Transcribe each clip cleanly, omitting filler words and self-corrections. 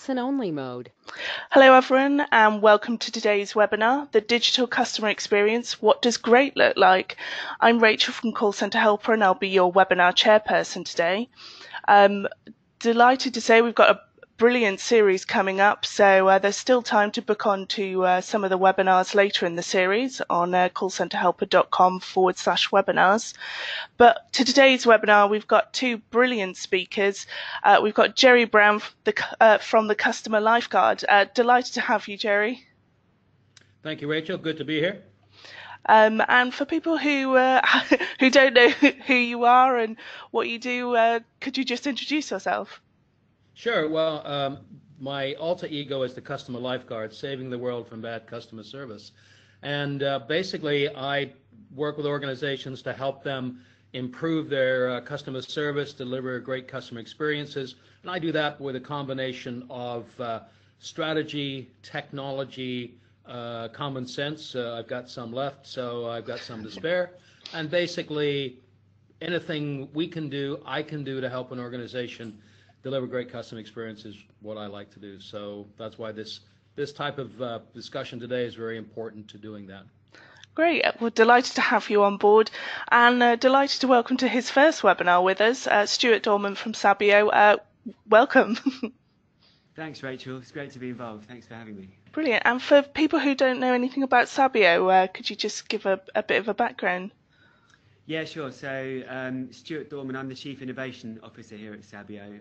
listen-only mode. Hello everyone and welcome to today's webinar, The Digital Customer Experience, What Does Great Look Like? I'm Rachel from Call Centre Helper and I'll be your webinar chairperson today. Delighted to say we've got a brilliant series coming up, so there's still time to book on to some of the webinars later in the series on callcenterhelper.com/webinars. But to today's webinar, we've got two brilliant speakers. We've got Jerry Brown from the Customer Lifeguard. Delighted to have you, Jerry. Thank you, Rachel. Good to be here. And for people who who don't know who you are and what you do, could you just introduce yourself? Sure. Well, my alter ego is the Customer Lifeguard, saving the world from bad customer service. And basically, I work with organizations to help them improve their customer service, deliver great customer experiences. And I do that with a combination of strategy, technology, common sense. I've got some left, so I've got some to spare. And basically, anything we can do, I can do to help an organization deliver great customer experience is what I like to do. So that's why this type of discussion today is very important to doing that. Great. Well, delighted to have you on board and delighted to welcome to his first webinar with us, Stuart Dorman from Sabio. Welcome. Thanks, Rachel. It's great to be involved. Thanks for having me. Brilliant. And for people who don't know anything about Sabio, could you just give a bit of a background? Yeah, sure. So Stuart Dorman, I'm the Chief Innovation Officer here at Sabio,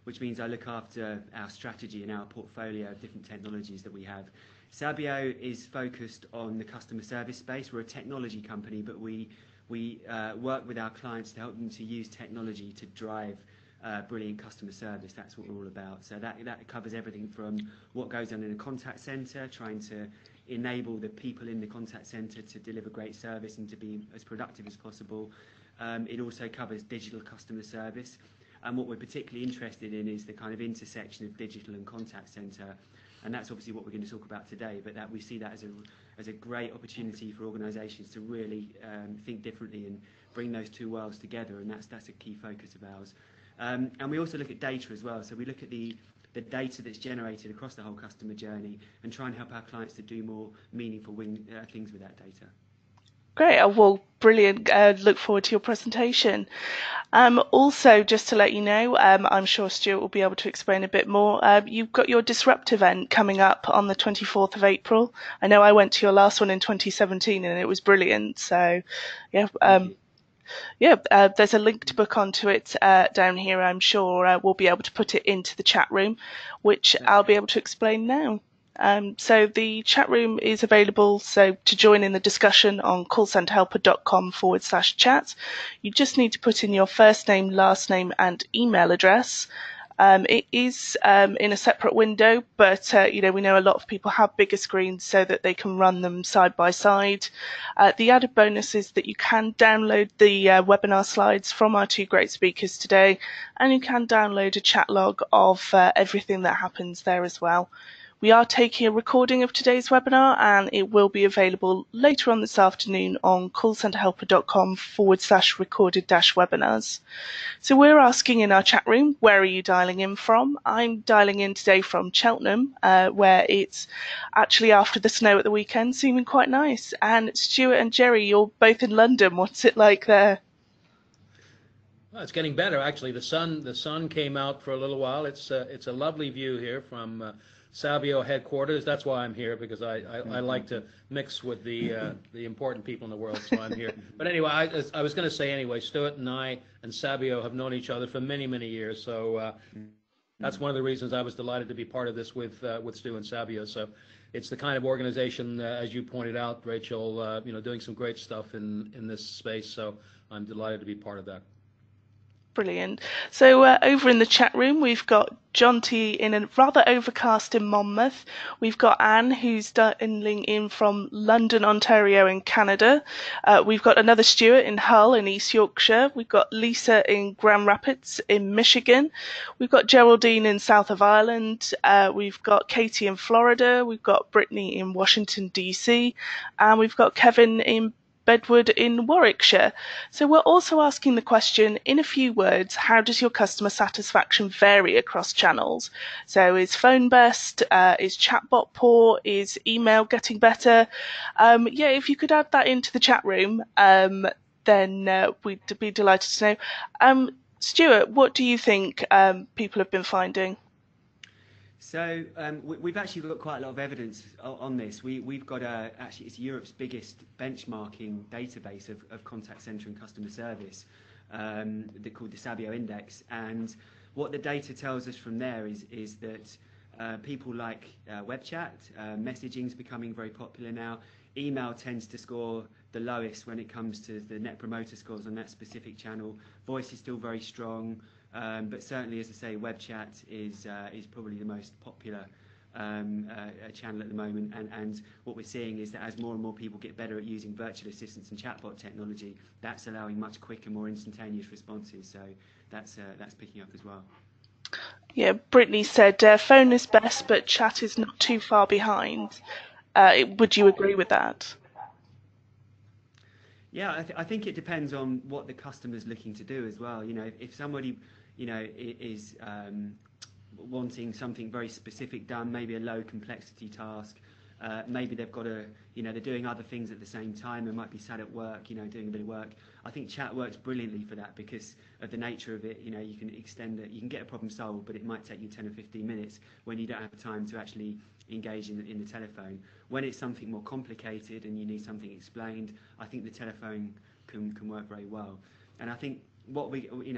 which means I look after our strategy and our portfolio of different technologies that we have. Sabio is focused on the customer service space. We're a technology company, but we work with our clients to help them to use technology to drive brilliant customer service. That's what we're all about. So that covers everything from what goes on in a contact centre, trying to enable the people in the contact centre to deliver great service and to be as productive as possible. It also covers digital customer service. And what we're particularly interested in is the kind of intersection of digital and contact centre. And that's obviously what we're going to talk about today, but that we see that as a great opportunity for organisations to really think differently and bring those two worlds together, and that's a key focus of ours. And we also look at data as well, so we look at the data that's generated across the whole customer journey and try and help our clients to do more meaningful things with that data. Great. Well, brilliant. Look forward to your presentation. Also, just to let you know, I'm sure Stuart will be able to explain a bit more. You've got your Disrupt event coming up on the 24th of April. I know I went to your last one in 2017 and it was brilliant. So, yeah. There's a link to book onto it down here. I'm sure we'll be able to put it into the chat room, which I'll be able to explain now. So the chat room is available to join in the discussion on callcenterhelper.com/chat. You just need to put in your first name, last name and email address. It is in a separate window, but we know a lot of people have bigger screens so that they can run them side by side. The added bonus is that you can download the webinar slides from our two great speakers today, and you can download a chat log of everything that happens there as well. We are taking a recording of today's webinar and it will be available later on this afternoon on callcenterhelper.com/recorded-webinars. So we're asking in our chat room, where are you dialing in from? I'm dialing in today from Cheltenham, where it's actually after the snow at the weekend, seeming quite nice. And Stuart and Jerry, you're both in London. What's it like there? Well, it's getting better, actually. The sun came out for a little while. It's a lovely view here from Sabio headquarters. That's why I'm here, because I like to mix with the important people in the world, so I'm here. But anyway, I was going to say anyway, Stuart and I and Sabio have known each other for many, many years, so that's one of the reasons I was delighted to be part of this with Stu and Sabio. So it's the kind of organization, as you pointed out, Rachel, doing some great stuff in this space, so I'm delighted to be part of that. Brilliant. So over in the chat room, we've got John T in a rather overcast in Monmouth. We've got Anne, who's dialing in from London, Ontario in Canada. We've got another Stuart in Hull in East Yorkshire. We've got Lisa in Grand Rapids in Michigan. We've got Geraldine in South of Ireland. We've got Katie in Florida. We've got Brittany in Washington, D.C. And we've got Kevin in Bedwood in Warwickshire. So we're also asking the question, in a few words, how does your customer satisfaction vary across channels? So is phone best? Is chatbot poor? Is email getting better? Yeah, if you could add that into the chat room, then we'd be delighted to know. Stuart, what do you think people have been finding? So we've actually got quite a lot of evidence on this. We've got actually it's Europe's biggest benchmarking database of contact centre and customer service, called the Sabio Index. And what the data tells us from there is that people like web chat, messaging is becoming very popular now. Email tends to score the lowest when it comes to the net promoter scores on that specific channel. Voice is still very strong. But certainly, as I say, web chat is probably the most popular channel at the moment. And what we're seeing is that as more and more people get better at using virtual assistants and chatbot technology, that's allowing much quicker, more instantaneous responses. So that's picking up as well. Yeah, Brittany said phone is best, but chat is not too far behind. Would you agree with that? Yeah, I think it depends on what the customer's looking to do as well. You know, if somebody, is wanting something very specific done, maybe a low complexity task, maybe they've got they're doing other things at the same time. They might be sat at work, doing a bit of work. I think chat works brilliantly for that because of the nature of it. You can extend it, you can get a problem solved, but it might take you 10 or 15 minutes when you don't have time to actually engage in the telephone. When it's something more complicated and you need something explained, I think the telephone can work very well. And I think what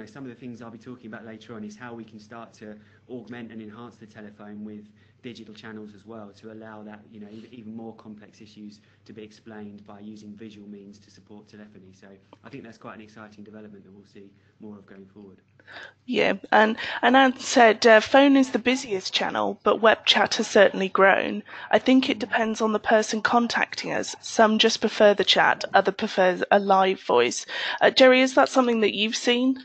some of the things I'll be talking about later on is how we can start to augment and enhance the telephone with digital channels as well to allow that, even more complex issues to be explained by using visual means to support telephony. So I think that's quite an exciting development that we'll see more of going forward. Yeah, and Anne said phone is the busiest channel, but web chat has certainly grown. I think it depends on the person contacting us. Some just prefer the chat, other prefers a live voice. Jerry, is that something that you've seen?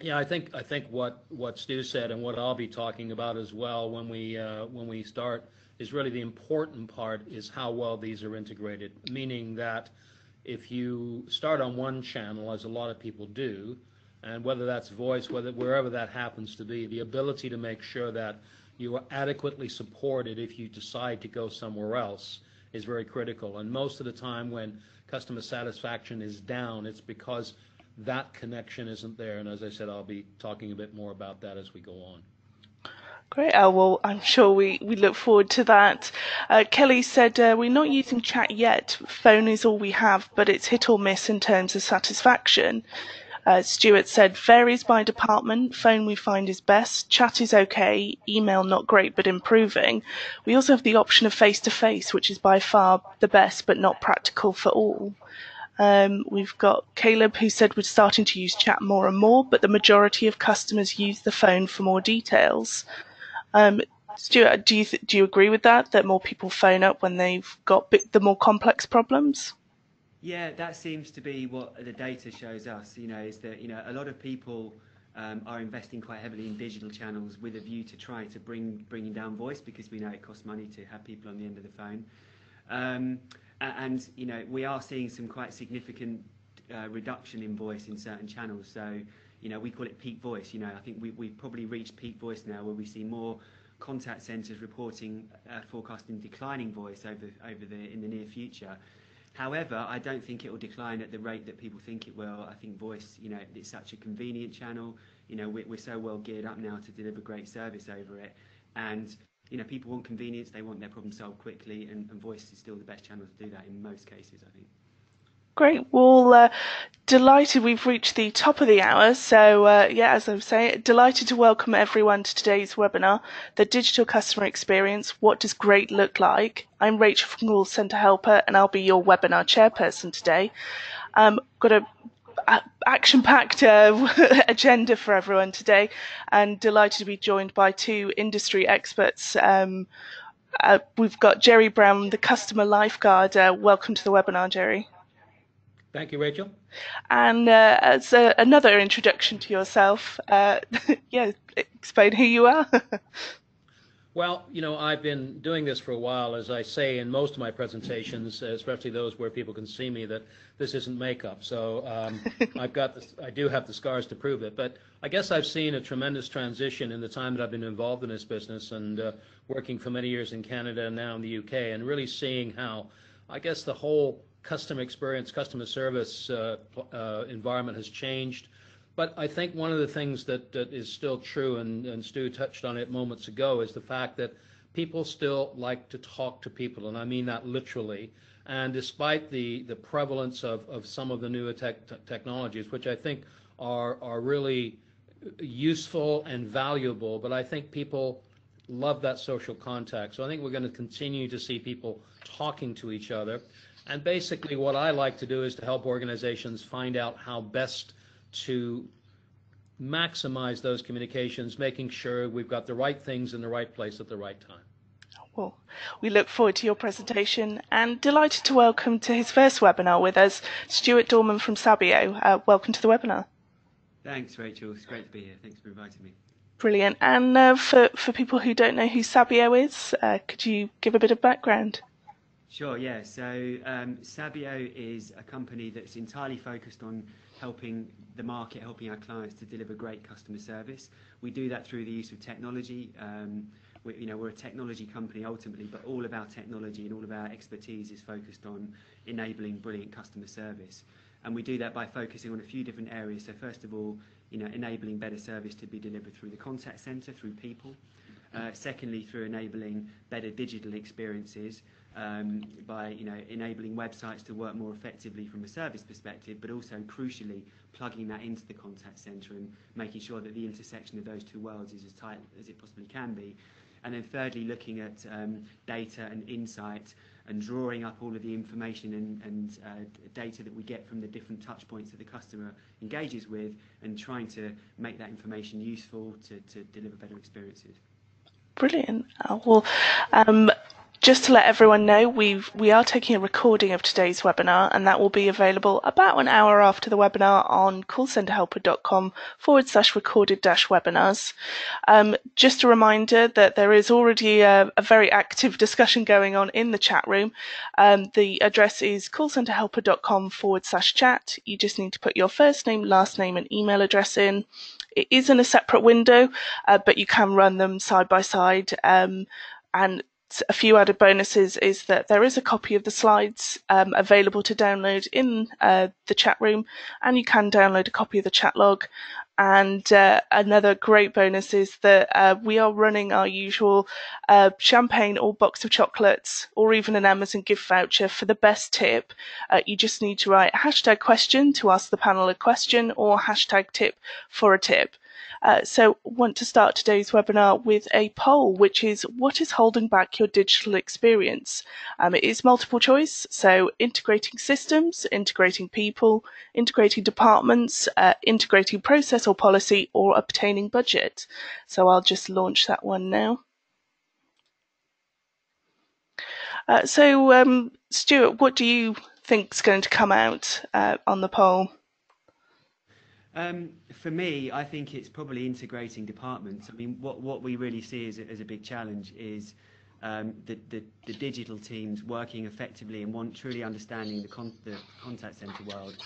Yeah, I think what Stu said and what I'll be talking about as well when we start is really the important part is how well these are integrated, meaning that if you start on one channel, as a lot of people do, and whether that's voice, wherever that happens to be, the ability to make sure that you are adequately supported if you decide to go somewhere else is very critical. And most of the time when customer satisfaction is down, it's because that connection isn't there. And as I said, I'll be talking a bit more about that as we go on. Great. Well, I'm sure we look forward to that. Kelly said, we're not using chat yet. Phone is all we have, but it's hit or miss in terms of satisfaction. Stuart said, varies by department. Phone we find is best. Chat is okay. Email not great, but improving. We also have the option of face-to-face, which is by far the best, but not practical for all. We've got Caleb who said we're starting to use chat more and more, but the majority of customers use the phone for more details. Stuart, do you agree with that more people phone up when they've got the more complex problems? Yeah, that seems to be what the data shows us, is that, a lot of people are investing quite heavily in digital channels with a view to try to bringing down voice because we know it costs money to have people on the end of the phone. And we are seeing some quite significant reduction in voice in certain channels. So, we call it peak voice. I think we've probably reached peak voice now where we see more contact centres reporting forecasting declining voice in the near future. However, I don't think it will decline at the rate that people think it will. I think voice, it's such a convenient channel. We're so well geared up now to deliver great service over it. And, people want convenience. They want their problem solved quickly. And voice is still the best channel to do that in most cases, I think. Great. Well, delighted we've reached the top of the hour. So, as I was saying, delighted to welcome everyone to today's webinar, The Digital Customer Experience, What Does Great Look Like? I'm Rachel from Call Centre Helper, and I'll be your webinar chairperson today. Got a action-packed agenda for everyone today, and delighted to be joined by two industry experts. We've got Jerry Brown, the customer lifeguard. Welcome to the webinar, Jerry. Thank you, Rachel. And as another introduction to yourself, explain who you are. Well, I've been doing this for a while, as I say in most of my presentations, especially those where people can see me, that this isn't makeup. So I do have the scars to prove it. But I guess I've seen a tremendous transition in the time that I've been involved in this business and working for many years in Canada and now in the UK, and really seeing how, I guess, the whole customer experience, customer service environment has changed. But I think one of the things that is still true, and Stu touched on it moments ago, is the fact that people still like to talk to people, and I mean that literally. And despite the prevalence of some of the newer technologies, which I think are really useful and valuable, but I think people love that social contact. So I think we're going to continue to see people talking to each other. And basically what I like to do is to help organizations find out how best to maximize those communications, making sure we've got the right things in the right place at the right time. Well, we look forward to your presentation and delighted to welcome to his first webinar with us, Stuart Dorman from Sabio. Welcome to the webinar. Thanks, Rachel. It's great to be here. Thanks for inviting me. Brilliant. And for people who don't know who Sabio is, could you give a bit of background? Sure, yeah. So Sabio is a company that's entirely focused on helping the market, helping our clients to deliver great customer service. We do that through the use of technology. We're a technology company ultimately, but all of our technology and all of our expertise is focused on enabling brilliant customer service. And we do that by focusing on a few different areas. So first of all, enabling better service to be delivered through the contact center, through people. Secondly, through enabling better digital experiences by enabling websites to work more effectively from a service perspective, but also crucially plugging that into the contact center and making sure that the intersection of those two worlds is as tight as it possibly can be. And then thirdly, looking at data and insight and drawing up all of the information and data that we get from the different touch points that the customer engages with, and trying to make that information useful to deliver better experiences. Brilliant. Just to let everyone know, we are taking a recording of today's webinar, and that will be available about an hour after the webinar on callcenterhelper.com/recorded-webinars. Just a reminder that there is already a very active discussion going on in the chat room. The address is callcenterhelper.com/chat. You just need to put your first name, last name, and email address in. It is in a separate window, but you can run them side by side. And a few added bonuses is that there is a copy of the slides available to download in the chat room, and you can download a copy of the chat log. And another great bonus is that we are running our usual champagne or box of chocolates, or even an Amazon gift voucher for the best tip. You just need to write #question to ask the panel a question, or #tip for a tip. So want to start today's webinar with a poll, which is what is holding back your digital experience? It is multiple choice, so integrating systems, integrating people, integrating departments, integrating process or policy, or obtaining budget. So I'll just launch that one now. Stuart, what do you think is going to come out on the poll? For me, I think it's probably integrating departments. I mean, what we really see as a big challenge is the digital teams working effectively and truly understanding the contact center world.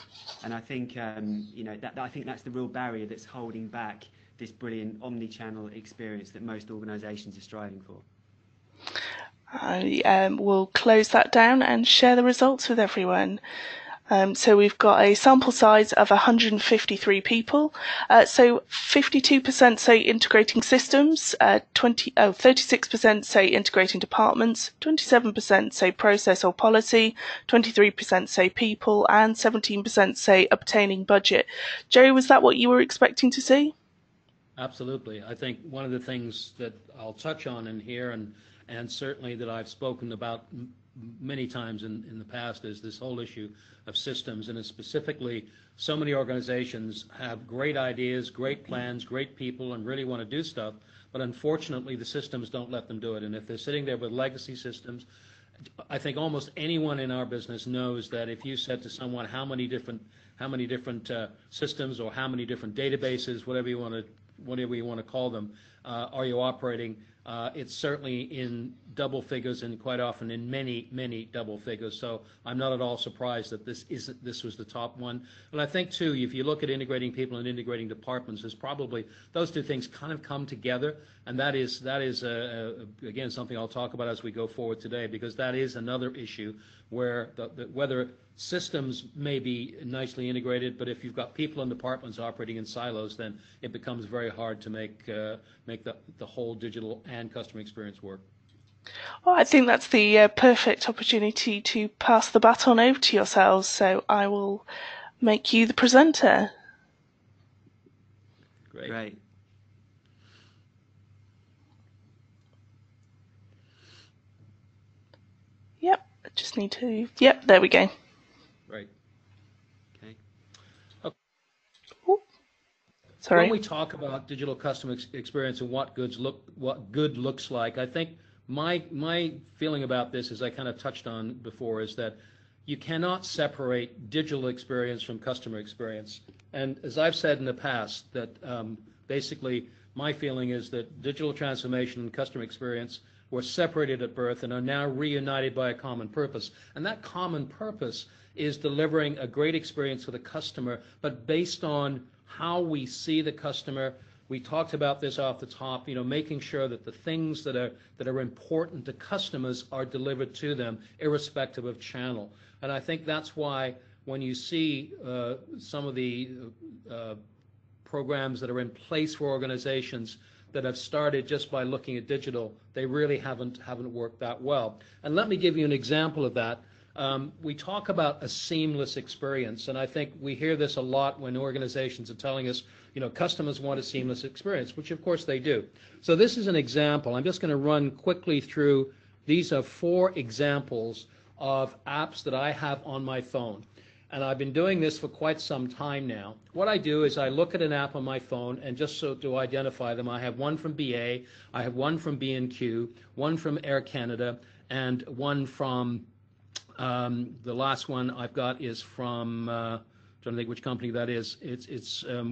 And I think I think that's the real barrier that's holding back this brilliant omni-channel experience that most organisations are striving for. I will close that down and share the results with everyone. So we've got a sample size of 153 people. So 52% say integrating systems, 36% say integrating departments, 27% say process or policy, 23% say people, and 17% say obtaining budget. Joe, was that what you were expecting to see? Absolutely. I think one of the things that I'll touch on in here, and certainly that I've spoken about many times in the past, is this whole issue of systems, and specifically so many organizations have great ideas, great plans, great people, and really want to do stuff, but unfortunately the systems don't let them do it. And if they're sitting there with legacy systems, I think almost anyone in our business knows that if you said to someone how many different systems or how many different databases, whatever you want to whatever you want to call them, are you operating? It's certainly in double figures, and quite often in many, many double figures. So I'm not at all surprised that this was the top one. And I think too, if you look at integrating people and integrating departments, there's probably those two things kind of come together, and that is again something I'll talk about as we go forward today, because that is another issue where whether systems may be nicely integrated, but if you've got people and departments operating in silos, then it becomes very hard to make the whole digital and customer experience work. Well, I think that's the perfect opportunity to pass the baton over to yourselves, so I will make you the presenter. Great. Yep, I just need to... Yep, there we go. Right. Okay. Ooh. Sorry. When we talk about digital customer experience and what good looks like, I think my feeling about this, as I kind of touched on before, is that you cannot separate digital experience from customer experience. And as I've said in the past, that basically my feeling is that digital transformation and customer experience were separated at birth and are now reunited by a common purpose. And that common purpose is delivering a great experience for the customer, but based on how we see the customer. We talked about this off the top, making sure that the things that are important to customers are delivered to them, irrespective of channel. And I think that's why when you see some of the programs that are in place for organizations that have started just by looking at digital, they really haven't worked that well. And let me give you an example of that. We talk about a seamless experience, and I think we hear this a lot when organizations are telling us, customers want a seamless experience, which of course they do. So this is an example. I'm just going to run quickly through. These are 4 examples of apps that I have on my phone. And I've been doing this for quite some time now. What I do is I look at an app on my phone, and just so to identify them, I have one from BA, I have one from B&Q, one from Air Canada, and one from the last one I've got is from, I'm trying to think which company that is. I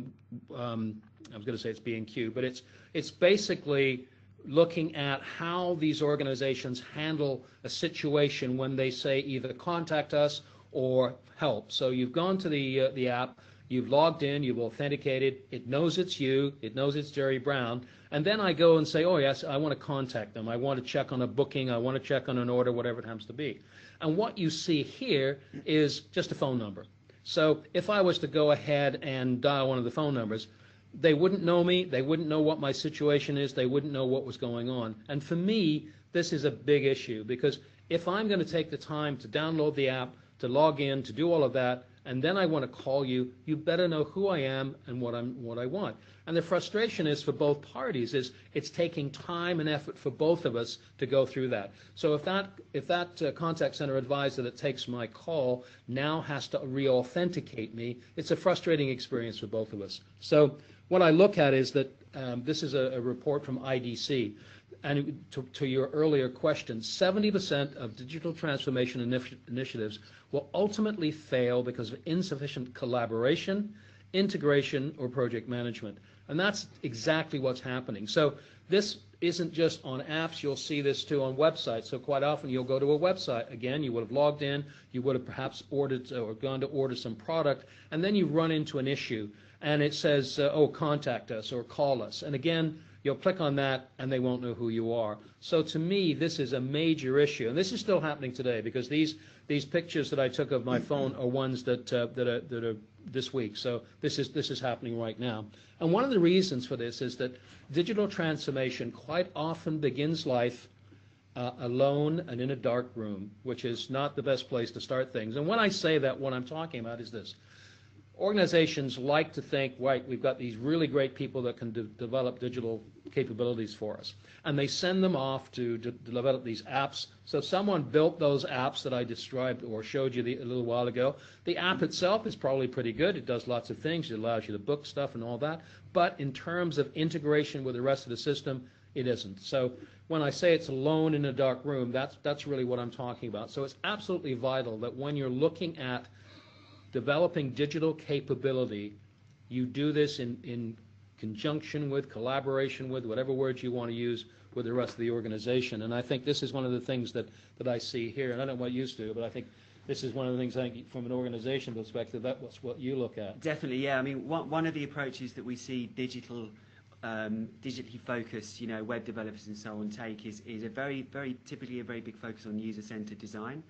was going to say it's B&Q, but it's basically looking at how these organizations handle a situation when they say either contact us or help. So you've gone to the app, you've logged in, you've authenticated, it knows it's you, it knows it's Jerry Brown, and then I go and say, oh yes, I want to contact them, I want to check on a booking, I want to check on an order, whatever it happens to be. And what you see here is just a phone number. So if I was to go ahead and dial one of the phone numbers, they wouldn't know me, they wouldn't know what my situation is, they wouldn't know what was going on. And for me, this is a big issue, because if I'm going to take the time to download the app, to log in, to do all of that, and then I want to call you, you better know who I am and what I want. And the frustration is for both parties is it's taking time and effort for both of us to go through that. So if that contact center advisor that takes my call now has to re-authenticate me, it's a frustrating experience for both of us. So what I look at is that this is a report from IDC. And to your earlier question, 70% of digital transformation initiatives will ultimately fail because of insufficient collaboration, integration, or project management. And that's exactly what's happening. So this isn't just on apps. You'll see this too on websites. So quite often you'll go to a website. Again, you would have logged in, you would have perhaps ordered or gone to order some product, and then you run into an issue. And it says, oh, contact us or call us. And again, you'll click on that and they won't know who you are. So to me, this is a major issue. And this is still happening today, because these pictures that I took of my phone are ones that are this week. So this is happening right now. And one of the reasons for this is that digital transformation quite often begins life alone and in a dark room, which is not the best place to start things. And when I say that, what I'm talking about is this. Organizations like to think, right, we've got these really great people that can develop digital capabilities for us. And they send them off to develop these apps. So someone built those apps that I described or showed you a little while ago. The app itself is probably pretty good. It does lots of things. It allows you to book stuff and all that. But in terms of integration with the rest of the system, it isn't. So when I say it's alone in a dark room, that's really what I'm talking about. So it's absolutely vital that when you're looking at developing digital capability, you do this in conjunction with, collaboration with, whatever words you want to use, with the rest of the organization. And I think this is one of the things that I see here, and I don't know what you do, but I think this is one of the things, I think, from an organization perspective, that's what you look at. Definitely, yeah. I mean, one of the approaches that we see digitally focused, web developers and so on take is a very typically a very big focus on user-centered design,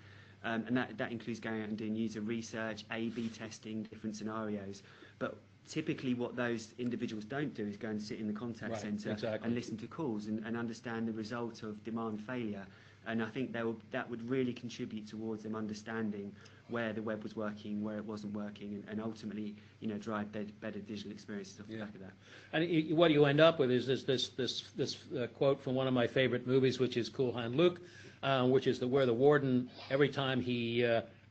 and that includes going out and doing user research, A/B testing, different scenarios. But typically, what those individuals don't do is go and sit in the contact center and listen to calls and understand the result of demand failure. And I think that would really contribute towards them understanding where the web was working, where it wasn't working, and ultimately, drive better digital experiences off the back of that. And what you end up with is this quote from one of my favorite movies, which is Cool Hand Luke, which is where the warden, every time he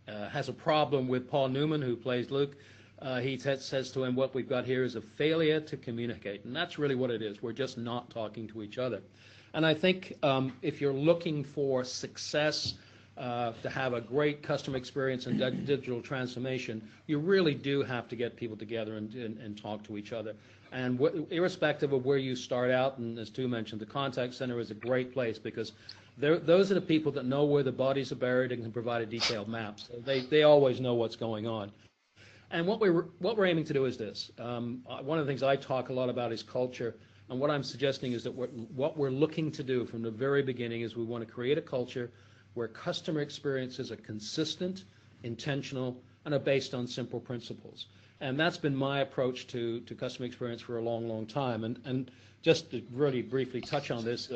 has a problem with Paul Newman, who plays Luke, he says to him, what we've got here is a failure to communicate. And that's really what it is. We're just not talking to each other. And I think if you're looking for success, to have a great customer experience and digital transformation, you really do have to get people together and talk to each other. And irrespective of where you start out, and as Stu mentioned, the contact center is a great place because those are the people that know where the bodies are buried and can provide a detailed map. So they always know what's going on. And what we're aiming to do is this. One of the things I talk a lot about is culture. And what I'm suggesting is that what we're looking to do from the very beginning is we want to create a culture where customer experiences are consistent, intentional, and are based on simple principles. And that's been my approach to customer experience for a long, long time. And just to really briefly touch on this,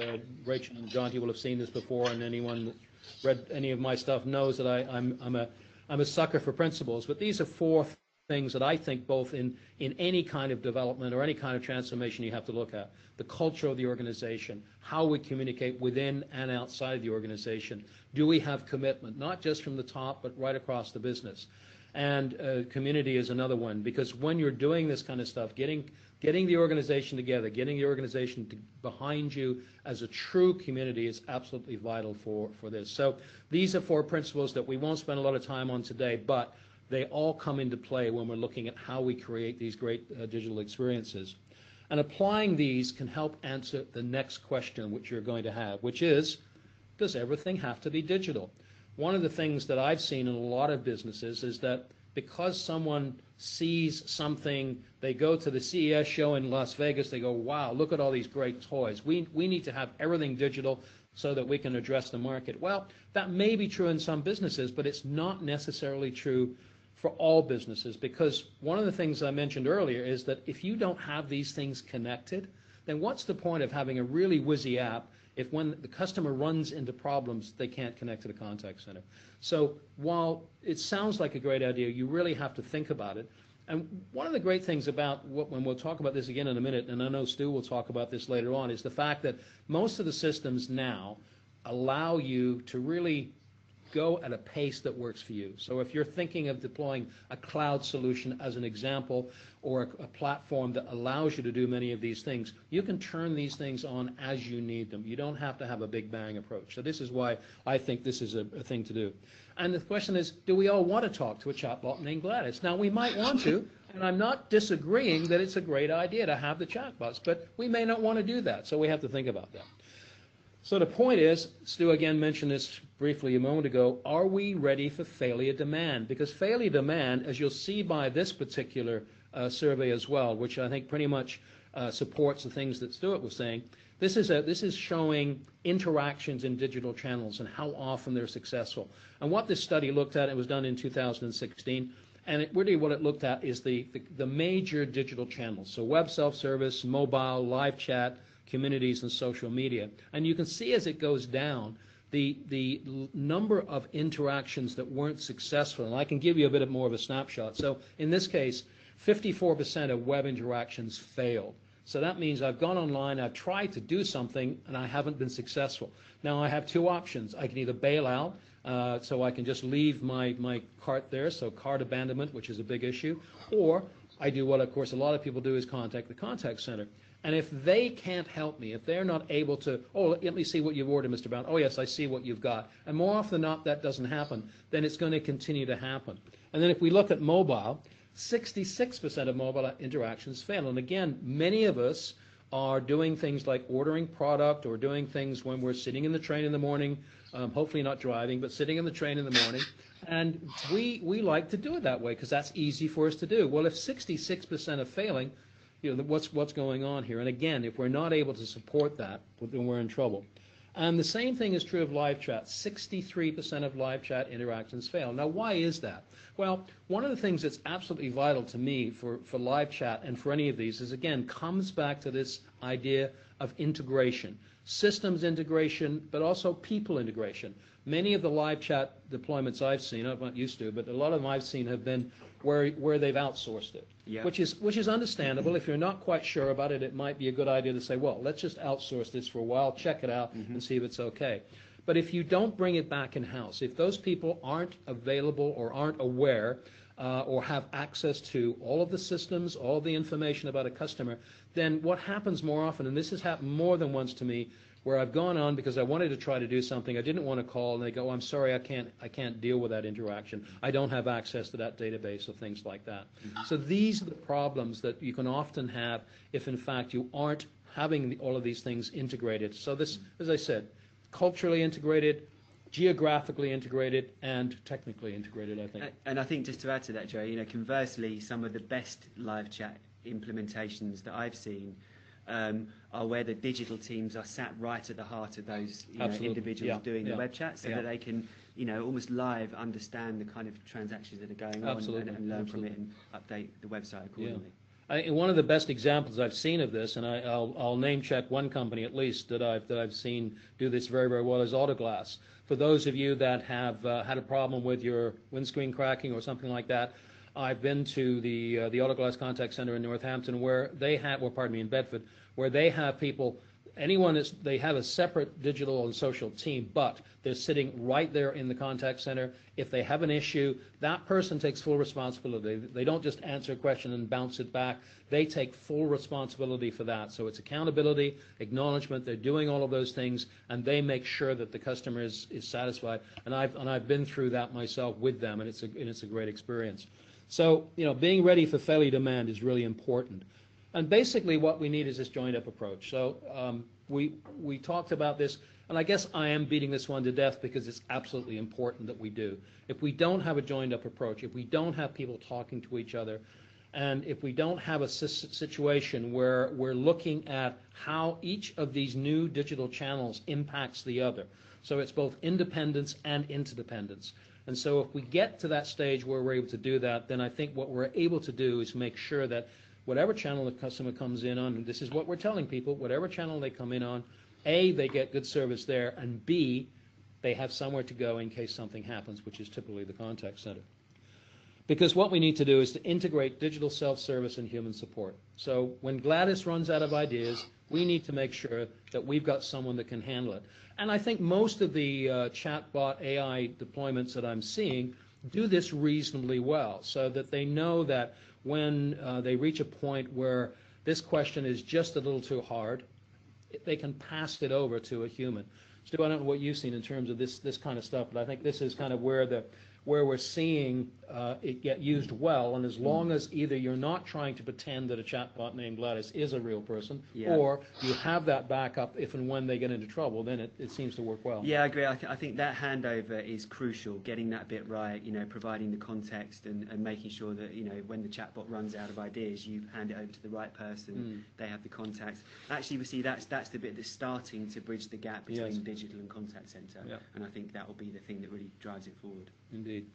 Rachel and John, you will have seen this before, and anyone that read any of my stuff knows that I'm a sucker for principles. But these are four things that I think both in any kind of development or any kind of transformation you have to look at. The culture of the organization, how we communicate within and outside the organization. Do we have commitment, not just from the top, but right across the business? And community is another one, because when you're doing this kind of stuff, getting the organization together, getting the organization behind you as a true community is absolutely vital for this. So these are four principles that we won't spend a lot of time on today, but they all come into play when we're looking at how we create these great digital experiences. And applying these can help answer the next question which you're going to have, which is, does everything have to be digital? One of the things that I've seen in a lot of businesses is that because someone sees something, they go to the CES show in Las Vegas, they go, wow, look at all these great toys. We need to have everything digital so that we can address the market. Well, that may be true in some businesses, but it's not necessarily true for all businesses, because one of the things I mentioned earlier is that if you don't have these things connected, then what's the point of having a really whizzy app if when the customer runs into problems, they can't connect to the contact center? So while it sounds like a great idea, you really have to think about it. And one of the great things about when we'll talk about this again in a minute, and I know Stu will talk about this later on, is the fact that most of the systems now allow you to really go at a pace that works for you. So if you're thinking of deploying a cloud solution as an example, or a platform that allows you to do many of these things, you can turn these things on as you need them. You don't have to have a big bang approach. So this is why I think this is a thing to do. And the question is, do we all want to talk to a chatbot named Gladys? Now, we might want to, and I'm not disagreeing that it's a great idea to have the chatbots, but we may not want to do that, so we have to think about that. So the point is, Stu again mentioned this briefly a moment ago, are we ready for failure demand? Because failure demand, as you'll see by this particular survey as well, which I think pretty much supports the things that Stuart was saying, this is showing interactions in digital channels and how often they're successful. And what this study looked at, it was done in 2016, and really what it looked at is the major digital channels. So web self-service, mobile, live chat, communities, and social media. And you can see as it goes down, the number of interactions that weren't successful. And I can give you a bit more of a snapshot. So in this case, 54% of web interactions failed. So that means I've gone online, I've tried to do something, and I haven't been successful. Now I have two options. I can either bail out, so I can just leave my cart there, so cart abandonment, which is a big issue, or I do what, of course, a lot of people do is contact the contact center. And if they can't help me, if they're not able to, oh, let me see what you've ordered, Mr. Brown. Oh, yes, I see what you've got. And more often than not, that doesn't happen. Then it's going to continue to happen. And then if we look at mobile, 66% of mobile interactions fail. And again, many of us are doing things like ordering product or doing things when we're sitting in the train in the morning, hopefully not driving, but sitting in the train in the morning. And we like to do it that way because that's easy for us to do. Well, if 66% are failing, what's going on here? And again, if we're not able to support that, then we're in trouble. And the same thing is true of live chat. 63% of live chat interactions fail. Now, why is that? Well, one of the things that's absolutely vital to me for live chat and for any of these is, again, comes back to this idea of integration. Systems integration, but also people integration. Many of the live chat deployments I've seen, I'm not used to, but a lot of them I've seen have been where they've outsourced it, which is understandable. If you're not quite sure about it, it might be a good idea to say, well, let's just outsource this for a while, check it out, and see if it's okay. But if you don't bring it back in-house, if those people aren't available or aren't aware or have access to all of the systems, all of the information about a customer, then what happens more often, and this has happened more than once to me, where I've gone on because I wanted to try to do something, I didn't want to call, and they go, oh, I'm sorry, I can't deal with that interaction. I don't have access to that database or things like that. So these are the problems that you can often have if, in fact, you aren't having all of these things integrated. So this, as I said, culturally integrated, geographically integrated, and technically integrated, I think. And I think just to add to that, Joe, conversely, some of the best live chat implementations that I've seen are where the digital teams are sat right at the heart of those individuals doing the web chat, so that they can, almost live understand the kind of transactions that are going on and learn from it and update the website accordingly. One of the best examples I've seen of this, and I'll name check one company at least that I've seen do this very, very well, is Autoglass. For those of you that have had a problem with your windscreen cracking or something like that, I've been to the Autoglass Contact Center in Northampton, where they have, in Bedford, where they have people. They have a separate digital and social team, but they're sitting right there in the contact center. If they have an issue, that person takes full responsibility. They don't just answer a question and bounce it back. They take full responsibility for that. So it's accountability, acknowledgement. They're doing all of those things, and they make sure that the customer is satisfied. And I've been through that myself with them, and it's a great experience. So being ready for failure demand is really important. And basically what we need is this joined-up approach. So we talked about this, and I guess I am beating this one to death because it's absolutely important that we do. If we don't have a joined-up approach, if we don't have people talking to each other, and if we don't have a situation where we're looking at how each of these new digital channels impacts the other, so it's both independence and interdependence. And so if we get to that stage where we're able to do that, then I think what we're able to do is make sure that whatever channel the customer comes in on, and this is what we're telling people, whatever channel they come in on, A, they get good service there, and B, they have somewhere to go in case something happens, which is typically the contact center. Because what we need to do is to integrate digital self-service and human support. So when Gladys runs out of ideas, we need to make sure that we've got someone that can handle it. And I think most of the chatbot AI deployments that I'm seeing do this reasonably well, so that they know that when they reach a point where this question is just a little too hard, they can pass it over to a human. Stu, I don't know what you've seen in terms of this kind of stuff, but I think this is kind of where we're seeing it get used well. And as long as either you're not trying to pretend that a chatbot named Gladys is a real person, or you have that backup if and when they get into trouble, then it seems to work well. Yeah, I agree. I think that handover is crucial, getting that bit right, providing the context and making sure that, when the chatbot runs out of ideas, you hand it over to the right person, they have the contacts. Actually, we see that's the bit that's starting to bridge the gap between digital and contact center, and I think that will be the thing that really drives it forward. Indeed.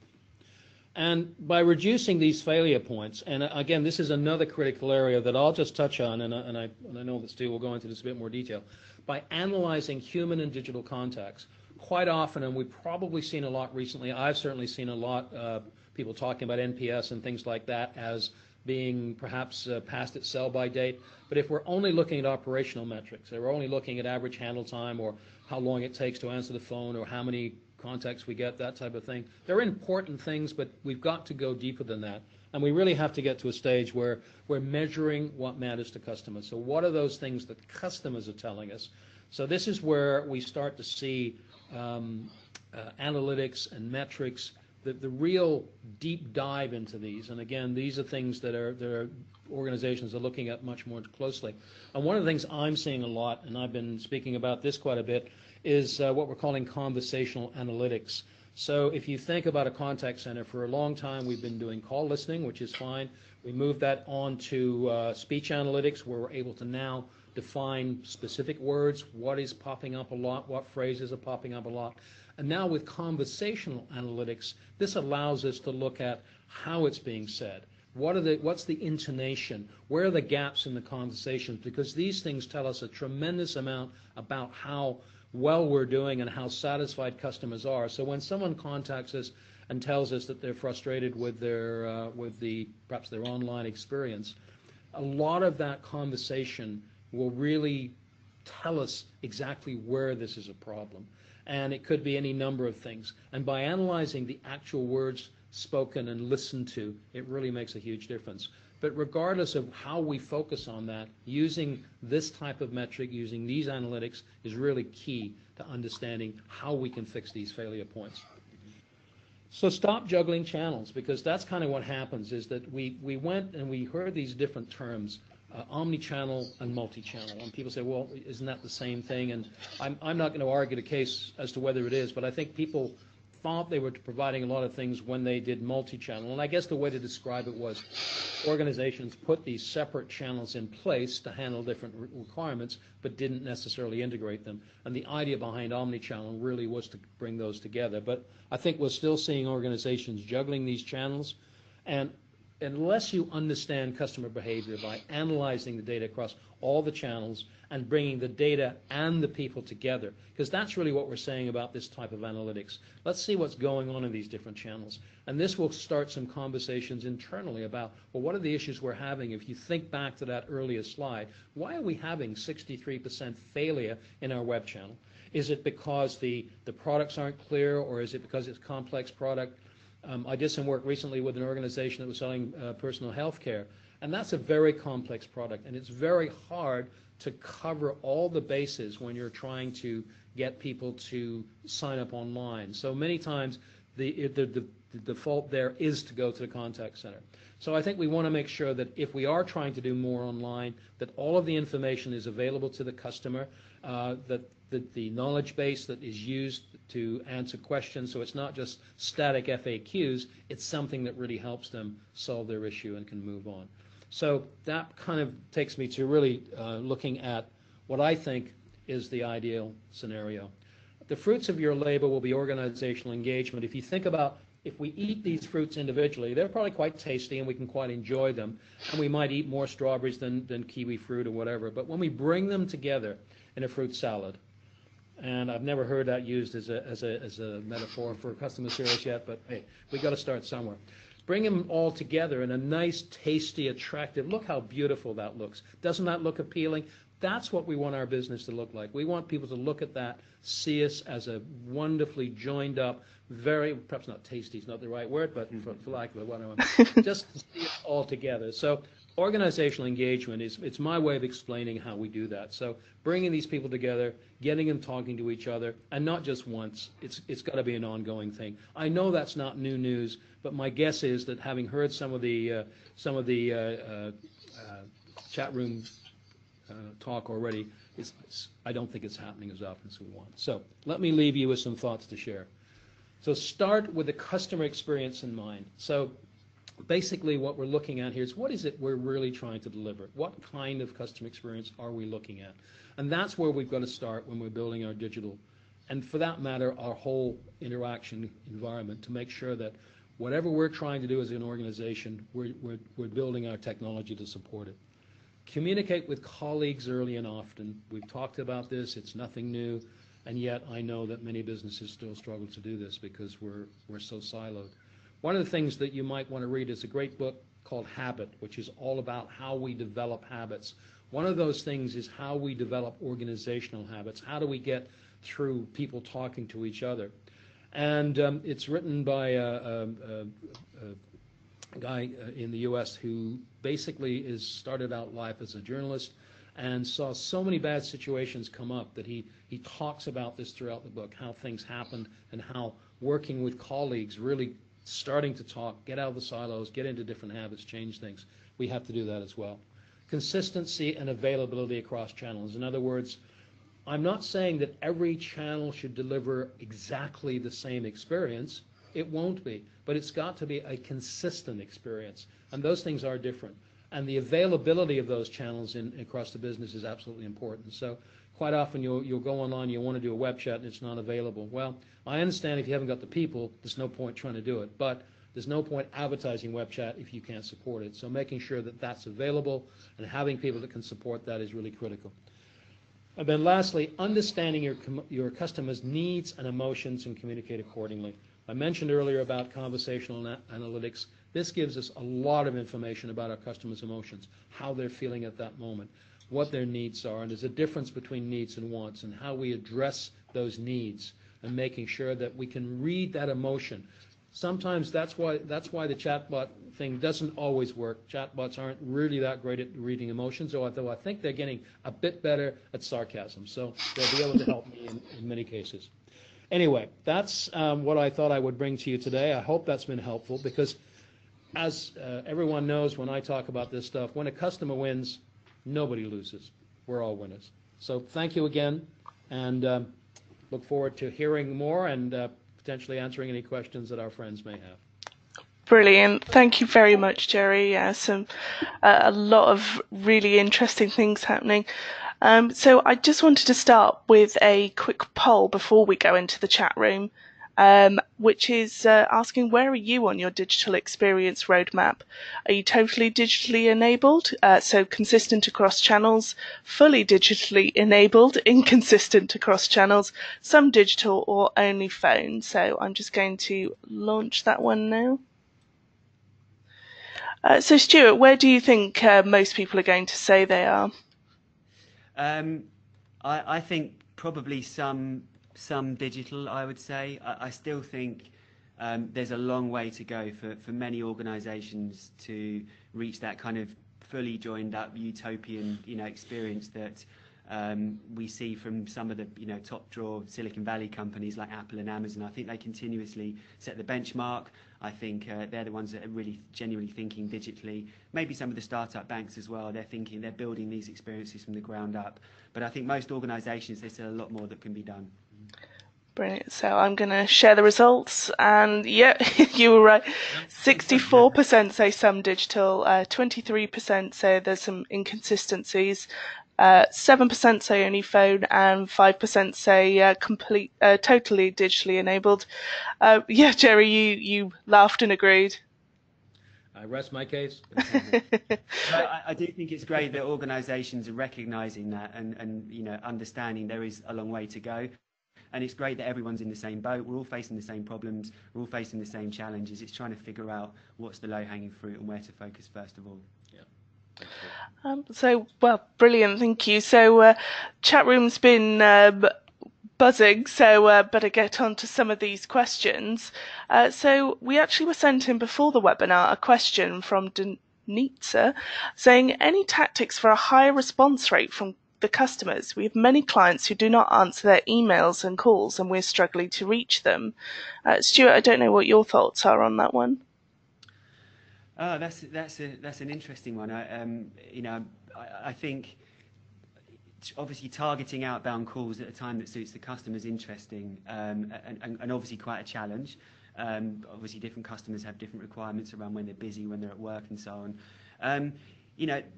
And by reducing these failure points, and again, this is another critical area that I'll just touch on, and I know that Stu will go into this a bit more detail, by analyzing human and digital contacts, quite often, and we've probably seen a lot recently, I've certainly seen a lot of people talking about NPS and things like that as being perhaps past its sell-by date. But if we're only looking at operational metrics, or we're only looking at average handle time, or how long it takes to answer the phone, or how many contacts we get, that type of thing. They're important things, but we've got to go deeper than that. And we really have to get to a stage where we're measuring what matters to customers. So what are those things that customers are telling us? So this is where we start to see analytics and metrics the real deep dive into these. And again, these are things that are organizations are looking at much more closely. And one of the things I'm seeing a lot, and I've been speaking about this quite a bit, is what we're calling conversational analytics. So if you think about a contact center, for a long time we've been doing call listening, which is fine. We moved that on to speech analytics, where we're able to now define specific words, what is popping up a lot, what phrases are popping up a lot. And now with conversational analytics, this allows us to look at how it's being said. What's the intonation? Where are the gaps in the conversations? Because these things tell us a tremendous amount about how well we're doing and how satisfied customers are. So when someone contacts us and tells us that they're frustrated with perhaps their online experience, a lot of that conversation will really tell us exactly where this is a problem. And it could be any number of things. And by analyzing the actual words spoken and listened to, it really makes a huge difference. But regardless of how we focus on that, using this type of metric, using these analytics, is really key to understanding how we can fix these failure points. So stop juggling channels, because that's kind of what happens, is that we went and we heard these different terms, omni-channel and multi-channel. And people say, well, isn't that the same thing? And I'm not going to argue the case as to whether it is, but I think people thought they were providing a lot of things when they did multi-channel. And I guess the way to describe it was organizations put these separate channels in place to handle different requirements, but didn't necessarily integrate them. And the idea behind omni-channel really was to bring those together. But I think we're still seeing organizations juggling these channels. And unless you understand customer behavior by analyzing the data across all the channels and bringing the data and the people together, because that's really what we're saying about this type of analytics. Let's see what's going on in these different channels. And this will start some conversations internally about, well, what are the issues we're having? If you think back to that earlier slide, why are we having 63% failure in our web channel? Is it because the products aren't clear, or is it because it's a complex product? I did some work recently with an organization that was selling personal health care, and that's a very complex product, and it's very hard to cover all the bases when you're trying to get people to sign up online. So many times the default there is to go to the contact center. So I think we want to make sure that if we are trying to do more online, that all of the information is available to the customer, that the knowledge base that is used to answer questions, so it's not just static FAQs, it's something that really helps them solve their issue and can move on. So that kind of takes me to really looking at what I think is the ideal scenario. The fruits of your labor will be organizational engagement. If you think about, if we eat these fruits individually, they're probably quite tasty and we can quite enjoy them, and we might eat more strawberries than kiwi fruit or whatever. But when we bring them together in a fruit salad, and I've never heard that used as a metaphor for customer service yet, but hey, we got to start somewhere. Bring them all together in a nice, tasty, attractive, look how beautiful that looks. Doesn't that look appealing? That's what we want our business to look like. We want people to look at that, see us as a wonderfully joined up, very, perhaps not tasty is not the right word, but for lack of a word, just to see it all together. So organizational engagement it's my way of explaining how we do that. So bringing these people together, getting them talking to each other, and not just once. It's got to be an ongoing thing. I know that's not new news, but my guess is that having heard some of the chat room talk already, I don't think it's happening as often as we want. So let me leave you with some thoughts to share. So start with the customer experience in mind. So basically what we're looking at here is, what is it we're really trying to deliver? What kind of customer experience are we looking at? And that's where we've got to start when we're building our digital, and for that matter, our whole interaction environment, to make sure that whatever we're trying to do as an organization, we're building our technology to support it. Communicate with colleagues early and often. We've talked about this. It's nothing new. And yet I know that many businesses still struggle to do this because we're so siloed. One of the things that you might want to read is a great book called Habit, which is all about how we develop habits. One of those things is how we develop organizational habits. How do we get through people talking to each other? And it's written by a guy in the U.S. who basically started out life as a journalist and saw so many bad situations come up that he talks about this throughout the book, how things happened and how working with colleagues really starting to talk, get out of the silos, get into different habits, change things. We have to do that as well. Consistency and availability across channels. In other words, I'm not saying that every channel should deliver exactly the same experience. It won't be, but it's got to be a consistent experience, and those things are different. And the availability of those channels across the business is absolutely important. So quite often you'll go online, you want to do a web chat, and it's not available. Well, I understand if you haven't got the people, there's no point trying to do it, but there's no point advertising web chat if you can't support it. So making sure that that's available and having people that can support that is really critical. And then lastly, understanding your customers' needs and emotions and communicate accordingly. I mentioned earlier about conversational analytics. This gives us a lot of information about our customers' emotions, how they're feeling at that moment, what their needs are, and there's a difference between needs and wants, and how we address those needs and making sure that we can read that emotion. Sometimes that's why the chatbot thing doesn't always work. Chatbots aren't really that great at reading emotions, although I think they're getting a bit better at sarcasm. So they'll be able to help me in many cases. Anyway, that's what I thought I would bring to you today. I hope that's been helpful because, as everyone knows, when I talk about this stuff, when a customer wins, nobody loses. We're all winners. So thank you again, and look forward to hearing more and potentially answering any questions that our friends may have. Brilliant. Thank you very much, Jerry. A lot of really interesting things happening. So I just wanted to start with a quick poll before we go into the chat room, which is asking, where are you on your digital experience roadmap? Are you totally digitally enabled, so consistent across channels, fully digitally enabled, inconsistent across channels, some digital, or only phone? So I'm just going to launch that one now. So Stuart, where do you think most people are going to say they are? I think probably some digital, I would say. I still think there's a long way to go for many organisations to reach that kind of fully joined up utopian experience that we see from some of the top drawer Silicon Valley companies like Apple and Amazon. I think they continuously set the benchmark. I think they're the ones that are really genuinely thinking digitally. Maybe some of the startup banks as well. They're building these experiences from the ground up. But I think most organisations, there's still a lot more that can be done. Brilliant. So I'm going to share the results, and yeah, you were right. 64% say some digital, 23% say there's some inconsistencies, 7% say only phone, and 5% say totally digitally enabled. Yeah, Jerry, you laughed and agreed. I rest my case. I do think it's great that organisations are recognising that and understanding there is a long way to go. And it's great that everyone's in the same boat. We're all facing the same problems. We're all facing the same challenges. It's trying to figure out what's the low-hanging fruit and where to focus first of all. Yeah. Well, brilliant. Thank you. So chat room's been buzzing, so better get on to some of these questions. So we actually were sent in before the webinar a question from Denitza saying, any tactics for a higher response rate from the customers? We have many clients who do not answer their emails and calls, and we're struggling to reach them. Stuart, I don't know what your thoughts are on that one. That's an interesting one. I think obviously targeting outbound calls at a time that suits the customer is interesting, and obviously quite a challenge. Obviously different customers have different requirements around when they're busy, when they're at work, and so on.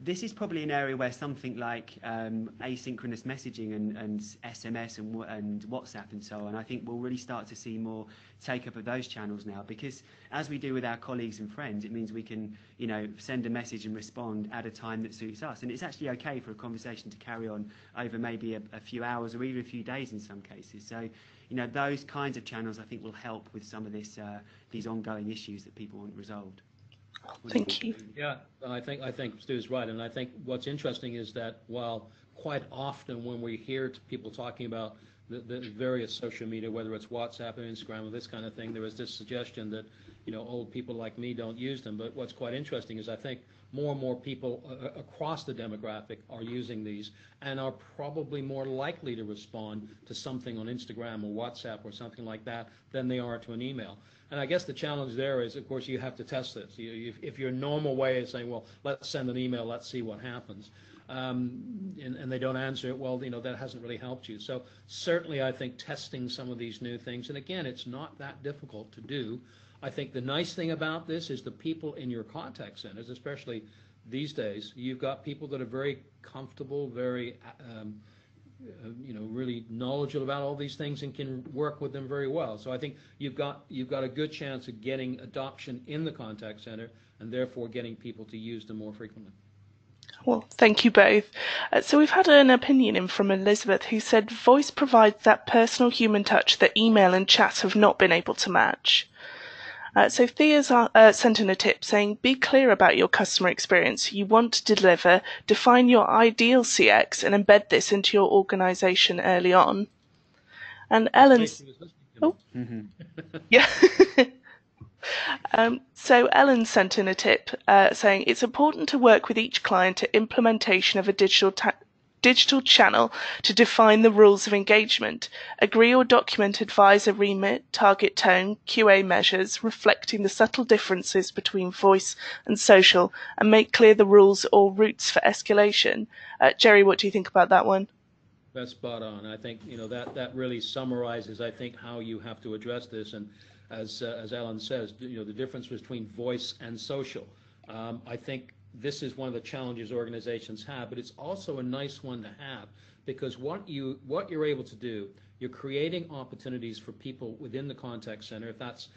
This is probably an area where something like asynchronous messaging and SMS and WhatsApp and so on, I think we'll really start to see more take up of those channels now, because as we do with our colleagues and friends, it means we can send a message and respond at a time that suits us, and it's actually okay for a conversation to carry on over maybe a few hours or even a few days in some cases. So those kinds of channels I think will help with some of these ongoing issues that people want resolved. Thank you. Yeah, I think Stu's right, and I think what's interesting is that while quite often when we hear people talking about the various social media, whether it's WhatsApp or Instagram or this kind of thing, there is this suggestion that, old people like me don't use them. But what's quite interesting is I think more and more people across the demographic are using these and are probably more likely to respond to something on Instagram or WhatsApp or something like that than they are to an email. And I guess the challenge there is, of course, you have to test this. If your normal way is saying, well, let's send an email, let's see what happens, and they don't answer it, well, that hasn't really helped you. So certainly I think testing some of these new things, and again, it's not that difficult to do. I think the nice thing about this is the people in your contact centers, especially these days, you've got people that are very comfortable, very really knowledgeable about all these things and can work with them very well. So I think you've got a good chance of getting adoption in the contact center and therefore getting people to use them more frequently. Well, thank you both. So we've had an opinion in from Elizabeth who said voice provides that personal human touch that email and chat have not been able to match. So Thea's sent in a tip saying, be clear about your customer experience you want to deliver, define your ideal CX and embed this into your organisation early on. And Ellen's... Oh, yeah. So Ellen sent in a tip saying it's important to work with each client at implementation of a digital channel to define the rules of engagement, agree or document advisor remit, target tone, QA measures, reflecting the subtle differences between voice and social, and make clear the rules or routes for escalation. Jerry, what do you think about that one? That's spot on. I think that really summarizes, I think, how you have to address this. And as Alan says, the difference between voice and social. I think this is one of the challenges organizations have, but it's also a nice one to have, because what you're able to do, you're creating opportunities for people within the contact center, if that's,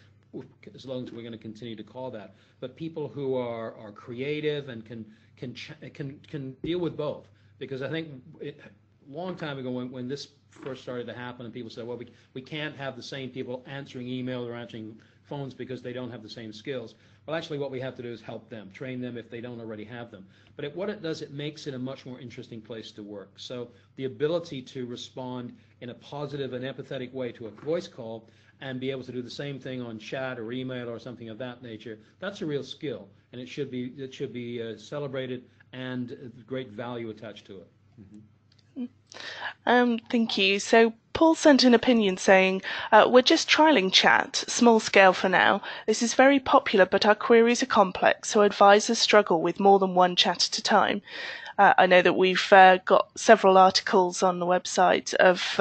as long as we're going to continue to call that, but people who are creative and can deal with both. Because I think a long time ago when this first started to happen and people said, well, we can't have the same people answering email or answering phones because they don't have the same skills. Well, actually what we have to do is help them, train them if they don't already have them. But what it does, it makes it a much more interesting place to work. So the ability to respond in a positive and empathetic way to a voice call and be able to do the same thing on chat or email or something of that nature, that's a real skill, and it should be celebrated and great value attached to it. Thank you. So Paul sent an opinion saying, we're just trialling chat, small scale for now. This is very popular, but our queries are complex, so advisors struggle with more than one chat at a time. I know that we've got several articles on the website of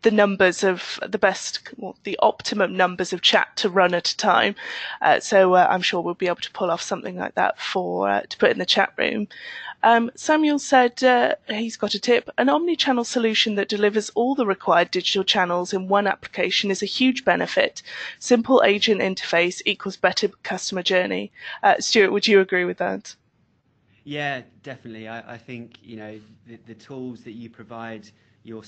the numbers of the optimum numbers of chat to run at a time. So I'm sure we'll be able to pull off something like that to put in the chat room. Samuel said he's got a tip. An omni-channel solution that delivers all the required digital channels in one application is a huge benefit. Simple agent interface equals better customer journey. Stuart, would you agree with that? Yeah, definitely. I think the tools that you provide your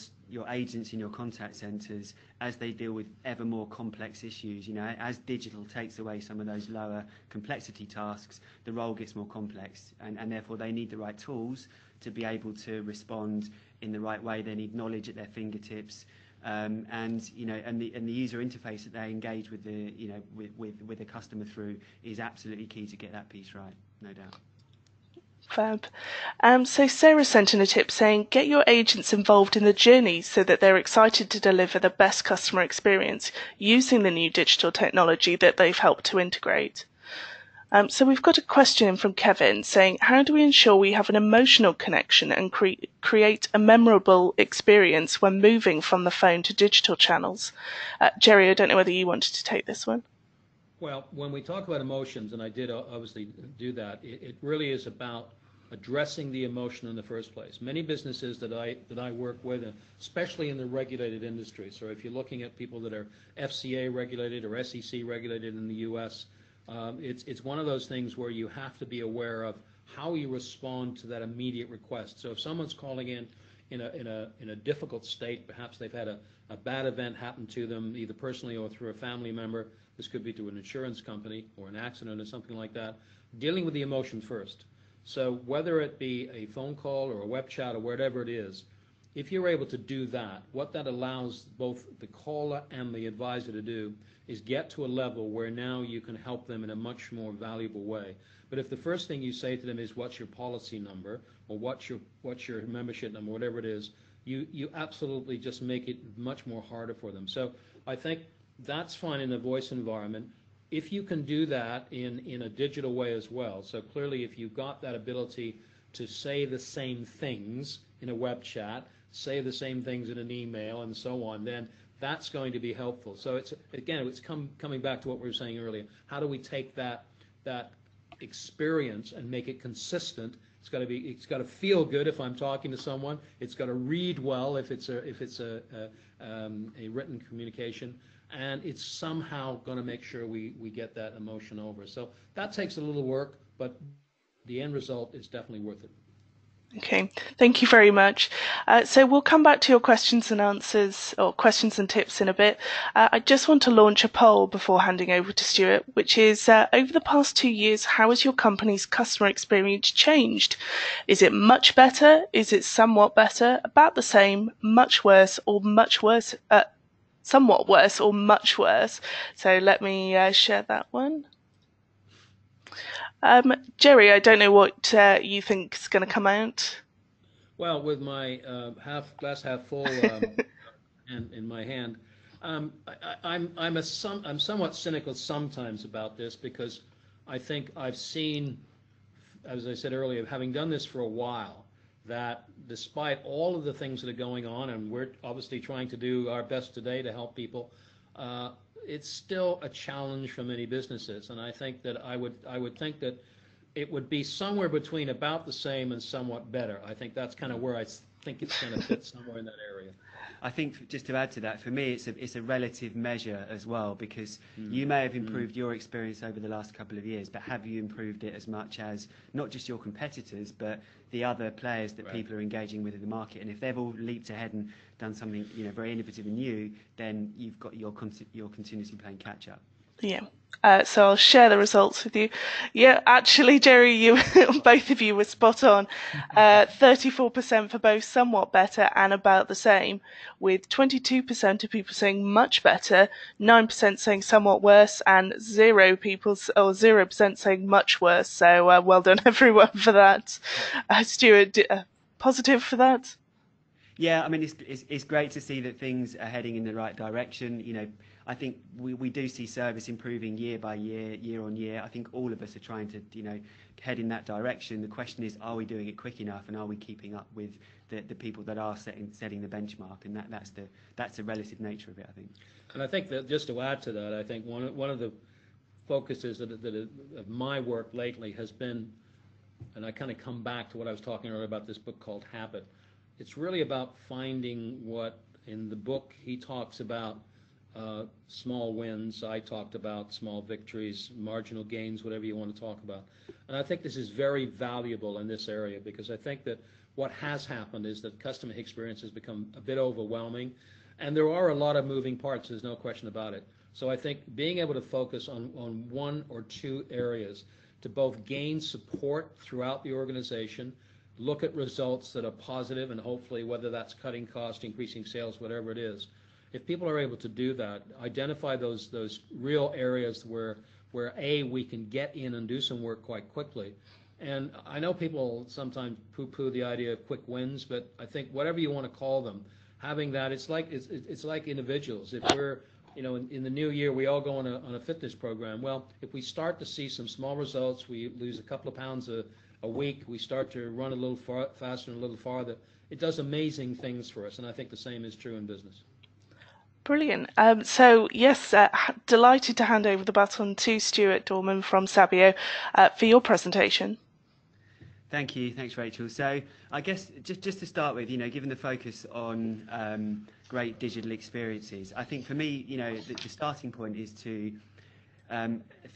agents in your contact centres as they deal with ever more complex issues. As digital takes away some of those lower complexity tasks, the role gets more complex, and therefore they need the right tools to be able to respond in the right way. They need knowledge at their fingertips, and the user interface that they engage with the customer through is absolutely key to get that piece right, no doubt. Fab. So Sarah sent in a tip saying, get your agents involved in the journey so that they're excited to deliver the best customer experience using the new digital technology that they've helped to integrate. So we've got a question from Kevin saying, how do we ensure we have an emotional connection and create a memorable experience when moving from the phone to digital channels? Jerry, I don't know whether you wanted to take this one. Well, when we talk about emotions, and I did obviously do that, it really is about addressing the emotion in the first place. Many businesses that I work with, especially in the regulated industry, so if you're looking at people that are FCA regulated or SEC regulated in the U.S., it's one of those things where you have to be aware of how you respond to that immediate request. So if someone's calling in a difficult state, perhaps they've had a bad event happen to them, either personally or through a family member. This could be to an insurance company or an accident or something like that. Dealing with the emotion first. So whether it be a phone call or a web chat or whatever it is, if you're able to do that, what that allows both the caller and the advisor to do is get to a level where now you can help them in a much more valuable way. But if the first thing you say to them is what's your policy number or what's your membership number, whatever it is, you absolutely just make it much more harder for them. So I think that's fine in the voice environment. If you can do that in a digital way as well, so clearly if you've got that ability to say the same things in a web chat, say the same things in an email and so on, then that's going to be helpful. So it's coming back to what we were saying earlier. How do we take that experience and make it consistent? It's got to feel good if I'm talking to someone. It's got to read well if it's a written communication, and it's somehow going to make sure we get that emotion over. So that takes a little work, but the end result is definitely worth it. Okay, thank you very much. So we'll come back to your questions and answers, or questions and tips in a bit. I just want to launch a poll before handing over to Stuart, which is, over the past 2 years, how has your company's customer experience changed? Is it much better? Is it somewhat better? About the same? Much worse? Or much worse? Somewhat worse or much worse? So let me share that one. Jerry, I don't know what you think is going to come out. Well, with my glass half full in my hand, I'm somewhat cynical sometimes about this, because I think I've seen, as I said earlier, having done this for a while, that despite all of the things that are going on, and we're obviously trying to do our best today to help people, it's still a challenge for many businesses. And I think that I would think that it would be somewhere between about the same and somewhat better. I think that's kind of where I think it's going to fit, somewhere in that area. I think, just to add to that, for me it's a relative measure as well, because you may have improved your experience over the last couple of years, but have you improved it as much as not just your competitors but the other players that people are engaging with in the market? And if they've all leaped ahead and done something very innovative and new, then you're continuously playing catch up. Yeah. So I'll share the results with you. Yeah, actually, Jerry, you both of you were spot on. 34% for both somewhat better and about the same, with 22% of people saying much better, 9% saying somewhat worse, and 0% saying much worse. So well done, everyone, for that. Stuart, positive for that? Yeah, I mean, it's great to see that things are heading in the right direction. I think we do see service improving year by year, year on year. I think all of us are trying to, head in that direction. The question is, are we doing it quick enough, and are we keeping up with the people that are setting the benchmark? And that's the relative nature of it, I think. And I think that, just to add to that, I think one of the focuses of my work lately has been, and I kind of come back to what I was talking earlier about this book called Habit. It's really about finding what, in the book, he talks about small wins. I talked about small victories, marginal gains, whatever you want to talk about. And I think this is very valuable in this area, because I think that what has happened is that customer experience has become a bit overwhelming, and there are a lot of moving parts, there's no question about it. So I think being able to focus on one or two areas to both gain support throughout the organization, look at results that are positive, and hopefully, whether that's cutting cost, increasing sales, whatever it is, if people are able to do that, identify those real areas where we can get in and do some work quite quickly. And I know people sometimes poo-poo the idea of quick wins, but I think whatever you want to call them, having that, it's like individuals. If we're, in the new year, we all go on a fitness program. Well, if we start to see some small results, we lose a couple of pounds a week, we start to run a little faster and a little farther, it does amazing things for us. And I think the same is true in business. Brilliant. So yes, delighted to hand over the baton to Stuart Dorman from Sabio for your presentation. Thank you. Thanks, Rachel. So I guess just to start with, given the focus on great digital experiences, I think for me, the starting point is to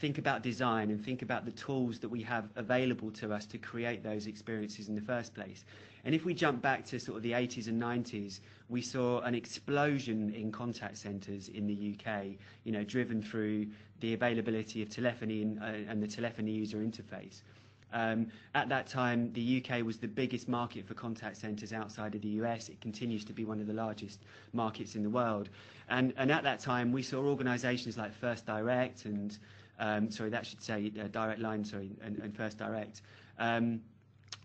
think about design and think about the tools that we have available to us to create those experiences in the first place. And if we jump back to sort of the 80s and 90s, we saw an explosion in contact centres in the UK, driven through the availability of telephony and the telephony user interface. At that time, the UK was the biggest market for contact centres outside of the US. It continues to be one of the largest markets in the world. And at that time, we saw organisations like First Direct and, Direct Line, and First Direct,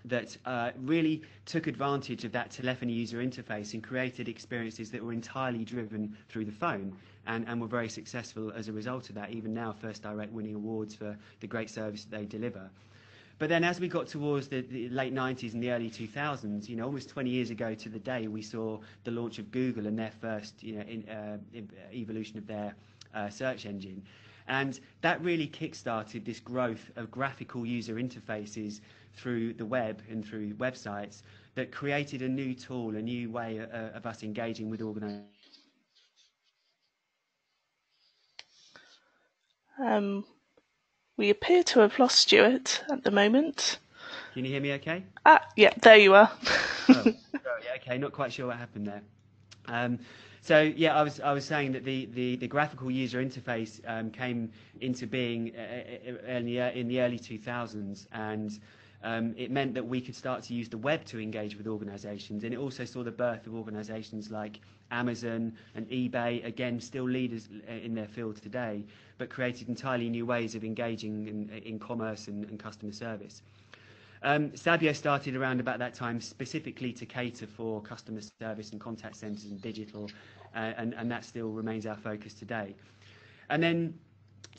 that really took advantage of that telephony user interface and created experiences that were entirely driven through the phone, and were very successful as a result of that. Even now, First Direct winning awards for the great service that they deliver. But then as we got towards the late 90s and the early 2000s, almost 20 years ago to the day, we saw the launch of Google and their first evolution of their search engine. And that really kick-started this growth of graphical user interfaces through the web and through websites that created a new tool, a new way of us engaging with organizations. We appear to have lost Stuart at the moment. Can you hear me okay? Yeah, there you are. Sorry, okay, not quite sure what happened there. So yeah, I was saying that the graphical user interface came into being in the early 2000s, and it meant that we could start to use the web to engage with organisations, and it also saw the birth of organisations like Amazon and eBay, again still leaders in their field today, but created entirely new ways of engaging in commerce and customer service. Sabio started around about that time specifically to cater for customer service and contact centres and digital, and that still remains our focus today. And then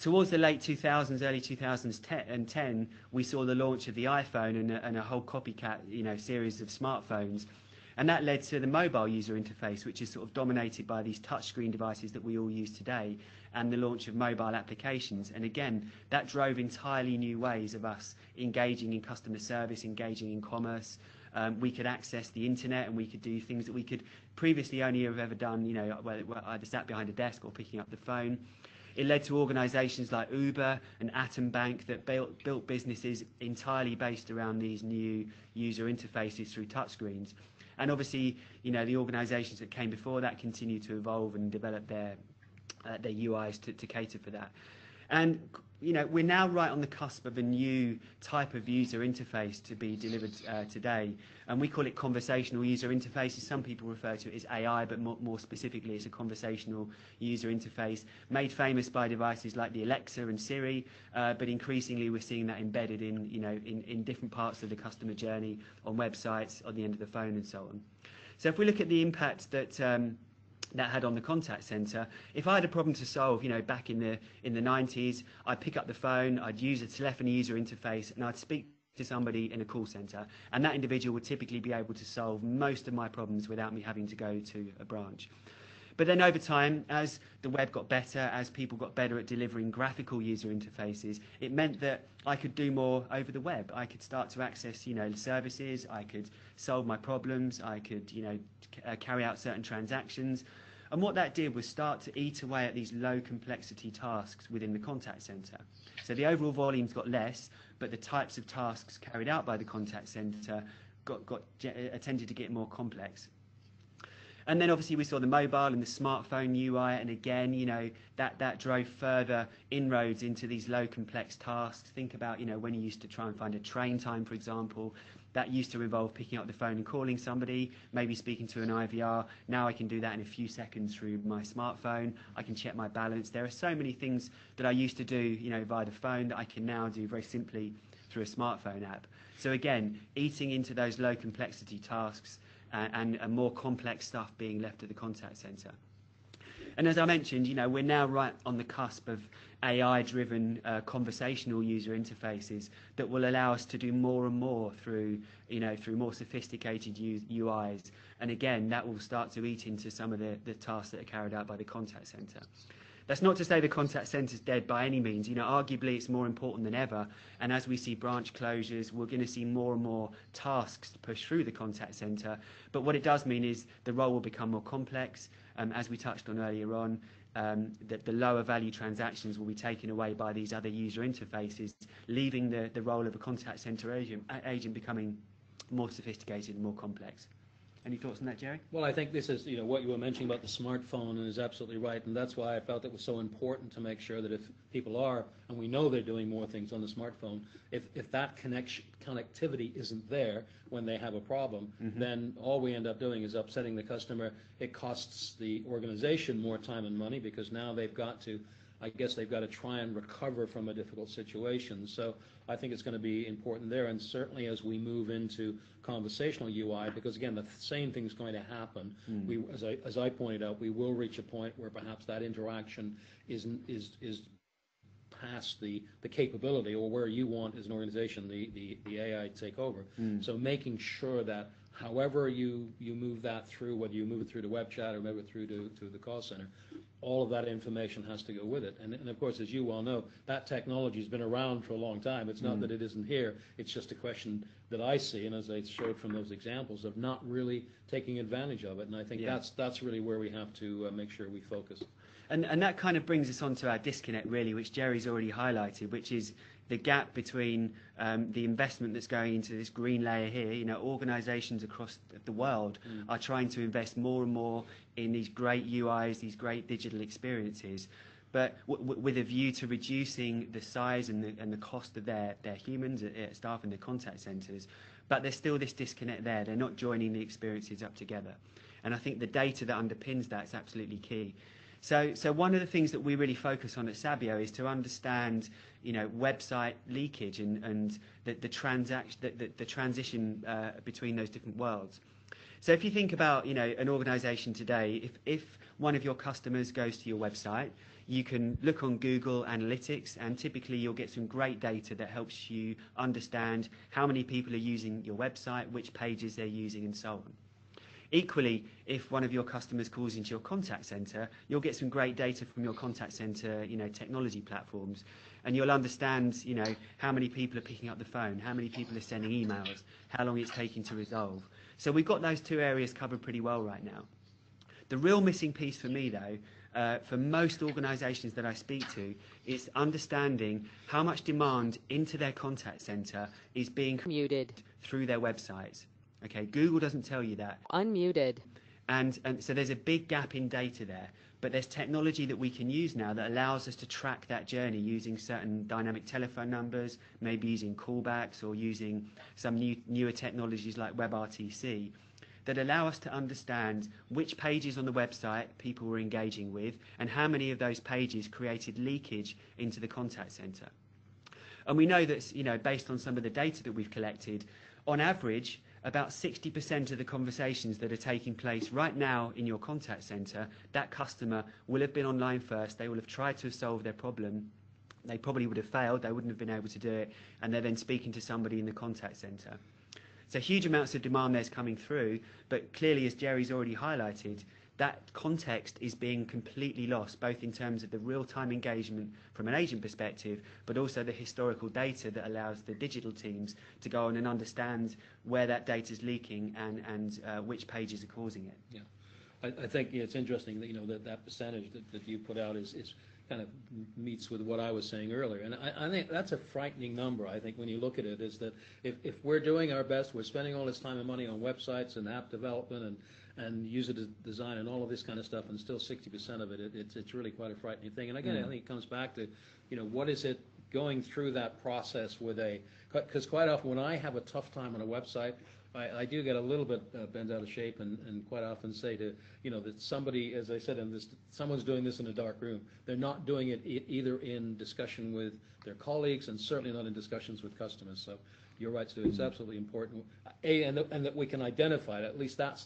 towards the late 2000s, early 2010, we saw the launch of the iPhone and a whole copycat, series of smartphones. And that led to the mobile user interface, which is sort of dominated by these touchscreen devices that we all use today, and the launch of mobile applications. And again, that drove entirely new ways of us engaging in customer service, engaging in commerce. We could access the internet, and we could do things that we could previously only have ever done, either sat behind a desk or picking up the phone. It led to organisations like Uber and Atom Bank that built businesses entirely based around these new user interfaces through touchscreens. And obviously, the organisations that came before that continue to evolve and develop their UIs to cater for that. And we're now right on the cusp of a new type of user interface to be delivered today, and we call it conversational user interfaces. Some people refer to it as AI, but more specifically, it's a conversational user interface made famous by devices like the Alexa and Siri, but increasingly we're seeing that embedded in different parts of the customer journey, on websites, on the end of the phone, and so on. So if we look at the impact that had on the contact centre, if I had a problem to solve, back in the 90s, I'd pick up the phone, I'd use a telephony user interface, and I'd speak to somebody in a call centre, and that individual would typically be able to solve most of my problems without me having to go to a branch. But then over time, as the web got better, as people got better at delivering graphical user interfaces, it meant that I could do more over the web. I could start to access, services, I could solve my problems, I could, carry out certain transactions. And what that did was start to eat away at these low complexity tasks within the contact centre. So the overall volumes got less, but the types of tasks carried out by the contact centre tended to get more complex. And then obviously we saw the mobile and the smartphone UI, and again, that drove further inroads into these low complex tasks. Think about, when you used to try and find a train time, for example, that used to involve picking up the phone and calling somebody, maybe speaking to an IVR. Now I can do that in a few seconds through my smartphone. I can check my balance. There are so many things that I used to do, via the phone that I can now do very simply through a smartphone app. So again, eating into those low complexity tasks, and more complex stuff being left at the contact centre. And as I mentioned, we're now right on the cusp of AI-driven conversational user interfaces that will allow us to do more and more through more sophisticated UIs. And again, that will start to eat into some of the tasks that are carried out by the contact centre. That's not to say the contact centre is dead by any means. Arguably it's more important than ever. And as we see branch closures, we're going to see more and more tasks to push through the contact centre. But what it does mean is the role will become more complex. As we touched on earlier on, that the lower value transactions will be taken away by these other user interfaces, leaving the role of a contact centre agent becoming more sophisticated and more complex. Any thoughts on that, Jerry? Well, I think this is, what you were mentioning about the smartphone is absolutely right, and that's why I felt it was so important to make sure that if people are, and we know they're doing more things on the smartphone, if that connectivity isn't there when they have a problem, then all we end up doing is upsetting the customer. It costs the organization more time and money because now they've got to try and recover from a difficult situation. So I think it's going to be important there, and certainly as we move into conversational UI, because again, the same thing's going to happen. We, as I pointed out, we will reach a point where perhaps that interaction is past the capability, or where you want as an organization the AI to take over. So making sure that however you move that through, whether you move it through the web chat or move it through to the call center, all of that information has to go with it. And of course, as you well know, that technology has been around for a long time. It's not that it isn't here. It's just a question that I see, and as I showed from those examples, of not really taking advantage of it. And I think that's really where we have to make sure we focus. And that kind of brings us on to our disconnect, really, which Jerry's already highlighted, which is the gap between the investment that's going into this green layer here. Organisations across the world are trying to invest more and more in these great UIs, these great digital experiences, but with a view to reducing the size and the cost of their humans, staff in their contact centres. But there's still this disconnect there. They're not joining the experiences up together. And I think the data that underpins that is absolutely key. So one of the things that we really focus on at Sabio is to understand, website leakage and the transition between those different worlds. So if you think about, an organisation today, if one of your customers goes to your website, you can look on Google Analytics, and typically you'll get some great data that helps you understand how many people are using your website, which pages they're using, and so on. Equally, if one of your customers calls into your contact center, you'll get some great data from your contact center, technology platforms, and you'll understand, how many people are picking up the phone, how many people are sending emails, how long it's taking to resolve. So we've got those two areas covered pretty well right now. The real missing piece for me, though, for most organizations that I speak to, is understanding how much demand into their contact center is being muted through their websites. Okay, Google doesn't tell you that. Unmuted. And so there's a big gap in data there, but there's technology that we can use now that allows us to track that journey using certain dynamic telephone numbers, maybe using callbacks or using some newer technologies like WebRTC that allow us to understand which pages on the website people were engaging with and how many of those pages created leakage into the contact center. And we know that, based on some of the data that we've collected, on average, about 60% of the conversations that are taking place right now in your contact center, that customer will have been online first. They will have tried to solve their problem. They probably would have failed. They wouldn't have been able to do it. And they're then speaking to somebody in the contact center. So huge amounts of demand there's coming through. But clearly, as Jerry's already highlighted, that context is being completely lost, both in terms of the real-time engagement from an agent perspective, but also the historical data that allows the digital teams to go on and understand where that data is leaking and which pages are causing it. Yeah, I think it's interesting that that percentage that you put out is kind of meets with what I was saying earlier, and I think that's a frightening number. I think when you look at it, is that if we're doing our best, we're spending all this time and money on websites and app development and user design and all of this kind of stuff, and still 60% of it's really quite a frightening thing. And again, I think it comes back to, what is it going through that process with because quite often when I have a tough time on a website, I do get a little bit bent out of shape and quite often say to, that somebody, as I said, someone's doing this in a dark room. They're not doing it either in discussion with their colleagues and certainly not in discussions with customers. So you're right, Stu. It's absolutely important. And that we can identify it. At least that's